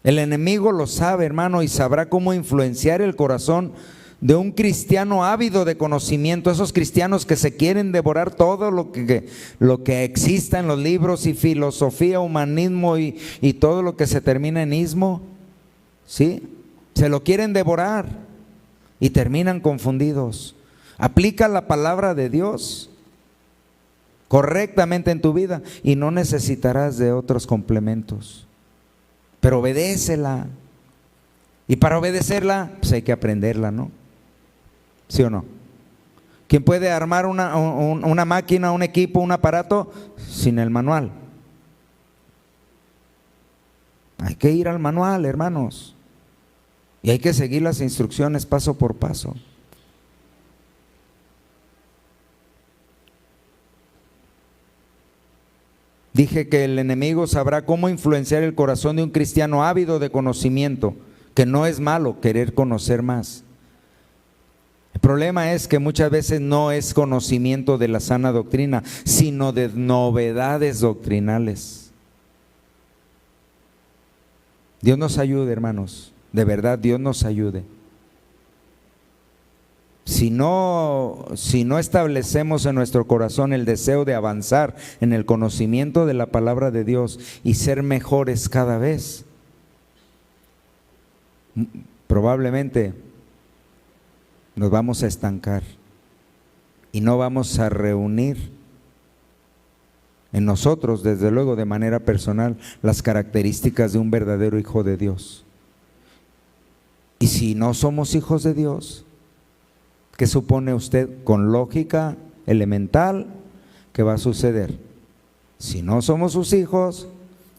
El enemigo lo sabe, hermano, y sabrá cómo influenciar el corazón de un cristiano ávido de conocimiento, esos cristianos que se quieren devorar todo lo que exista en los libros y filosofía, humanismo y todo lo que se termina en ismo, ¿sí? Se lo quieren devorar y terminan confundidos. Aplica la palabra de Dios correctamente en tu vida y no necesitarás de otros complementos. Pero obedécela. Y para obedecerla, pues hay que aprenderla, ¿no? ¿Sí o no? ¿Quién puede armar una máquina, un equipo, un aparato sin el manual? Hay que ir al manual, hermanos. Y hay que seguir las instrucciones paso por paso. Dije que el enemigo sabrá cómo influenciar el corazón de un cristiano ávido de conocimiento, que no es malo querer conocer más. El problema es que muchas veces no es conocimiento de la sana doctrina, sino de novedades doctrinales. Dios nos ayude, hermanos, de verdad Dios nos ayude. Si no establecemos en nuestro corazón el deseo de avanzar en el conocimiento de la palabra de Dios y ser mejores cada vez, probablemente nos vamos a estancar y no vamos a reunir en nosotros, desde luego de manera personal, las características de un verdadero hijo de Dios. Y si no somos hijos de Dios, ¿qué supone usted con lógica elemental que va a suceder? Si no somos sus hijos,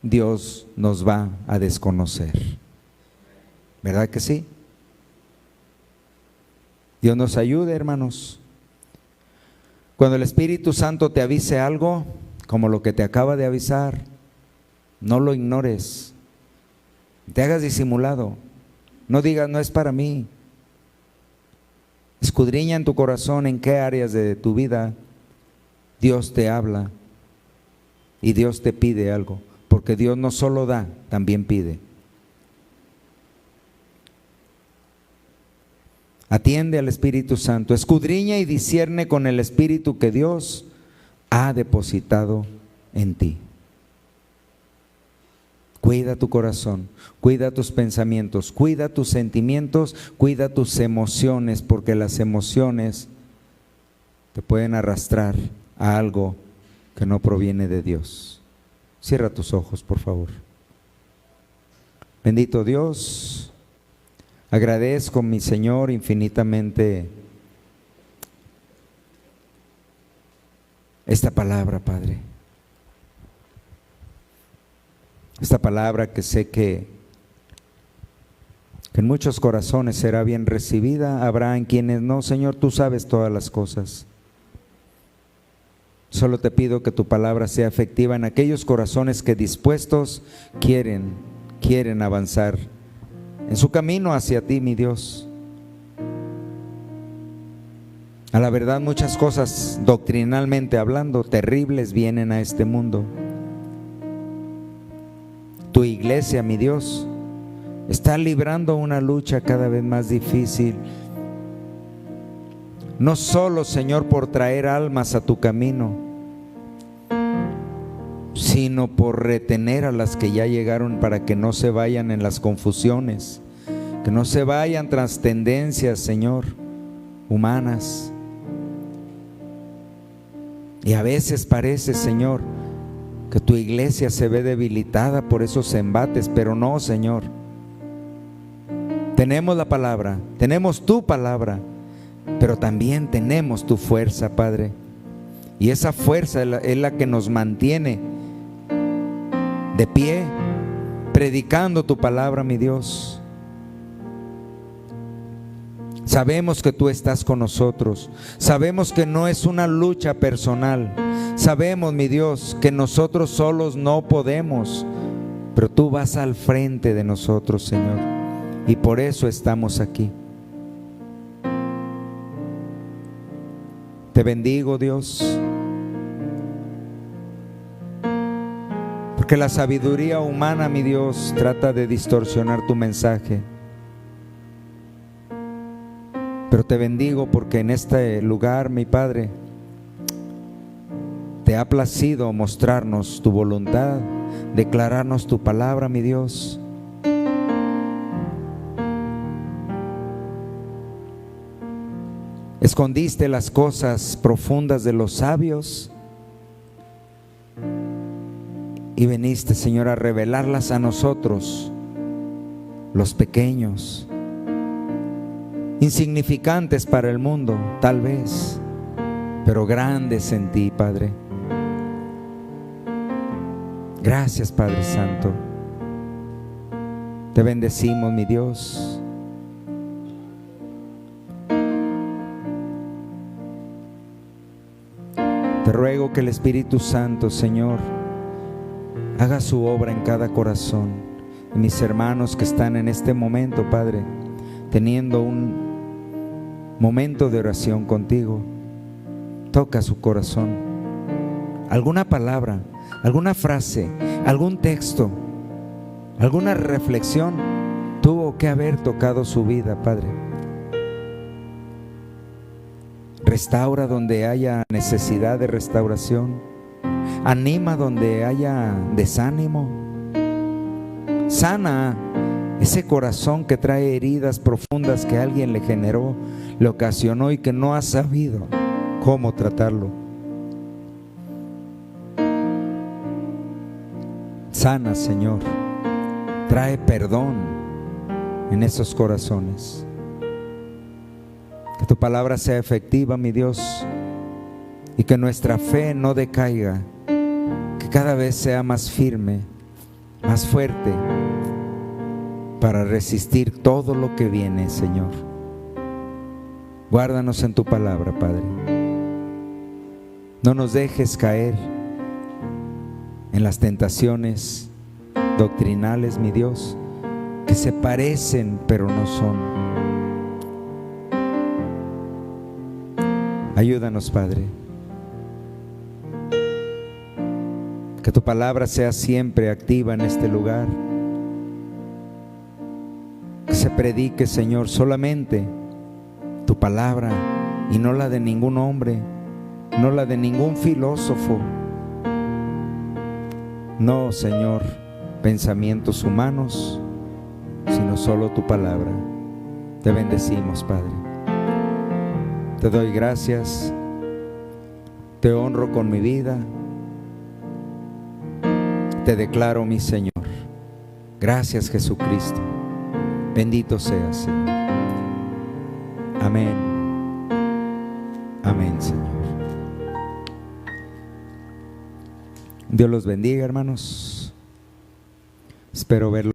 Dios nos va a desconocer. ¿Verdad que sí? Dios nos ayude, hermanos. Cuando el Espíritu Santo te avise algo, como lo que te acaba de avisar, no lo ignores, te hagas disimulado, no digas no es para mí, Escudriña en tu corazón en qué áreas de tu vida Dios te habla y Dios te pide algo, porque Dios no solo da, también pide. Atiende al Espíritu Santo, escudriña y discierne con el Espíritu que Dios ha depositado en ti. Cuida tu corazón, cuida tus pensamientos, cuida tus sentimientos, cuida tus emociones, porque las emociones te pueden arrastrar a algo que no proviene de Dios. Cierra tus ojos, por favor. Bendito Dios, agradezco, mi Señor, infinitamente esta palabra, Padre. Esta palabra que sé que en muchos corazones será bien recibida, habrá en quienes no. Señor, tú sabes todas las cosas. Solo te pido que tu palabra sea efectiva en aquellos corazones que dispuestos quieren avanzar en su camino hacia ti, mi Dios. A la verdad, muchas cosas, doctrinalmente hablando, terribles vienen a este mundo. Tu iglesia, mi Dios, está librando una lucha cada vez más difícil. No solo, Señor, por traer almas a tu camino, sino por retener a las que ya llegaron para que no se vayan en las confusiones, que no se vayan tras tendencias, Señor, humanas. Y a veces parece, Señor, que tu iglesia se ve debilitada por esos embates, pero no, Señor. Tenemos la palabra, tenemos tu palabra, pero también tenemos tu fuerza, Padre. Y esa fuerza es la que nos mantiene de pie, predicando tu palabra, mi Dios. Sabemos que tú estás con nosotros. Sabemos que no es una lucha personal. Sabemos, mi Dios, que nosotros solos no podemos, pero tú vas al frente de nosotros, Señor. Y por eso estamos aquí. Te bendigo, Dios, porque la sabiduría humana, mi Dios, trata de distorsionar tu mensaje. Pero te bendigo porque en este lugar, mi Padre, te ha placido mostrarnos tu voluntad, declararnos tu palabra, mi Dios. Escondiste las cosas profundas de los sabios y viniste, Señor, a revelarlas a nosotros, los pequeños, insignificantes para el mundo, tal vez, pero grandes en ti, Padre. Gracias, Padre Santo. Te bendecimos, mi Dios. Te ruego que el Espíritu Santo, Señor, haga su obra en cada corazón. Y mis hermanos que están en este momento, Padre, teniendo un momento de oración contigo, toca su corazón. Alguna palabra, alguna frase, algún texto, alguna reflexión tuvo que haber tocado su vida, Padre. Restaura donde haya necesidad de restauración. Anima donde haya desánimo. Sana ese corazón que trae heridas profundas que alguien le generó, le ocasionó y que no ha sabido cómo tratarlo. Sana, Señor. Trae perdón en esos corazones. Que tu palabra sea efectiva, mi Dios, y que nuestra fe no decaiga, que cada vez sea más firme, más fuerte, para resistir todo lo que viene, Señor. Guárdanos en tu palabra, Padre. No nos dejes caer en las tentaciones doctrinales, mi Dios, que se parecen pero no son. Ayúdanos, Padre. Que tu palabra sea siempre activa en este lugar. Que se predique, Señor, solamente tu palabra y no la de ningún hombre, no la de ningún filósofo. No, Señor, pensamientos humanos, sino solo tu palabra. Te bendecimos, Padre. Te doy gracias. Te honro con mi vida. Te declaro mi Señor. Gracias, Jesucristo. Bendito seas, Señor. Amén. Amén, Señor. Dios los bendiga, hermanos. Espero verlos.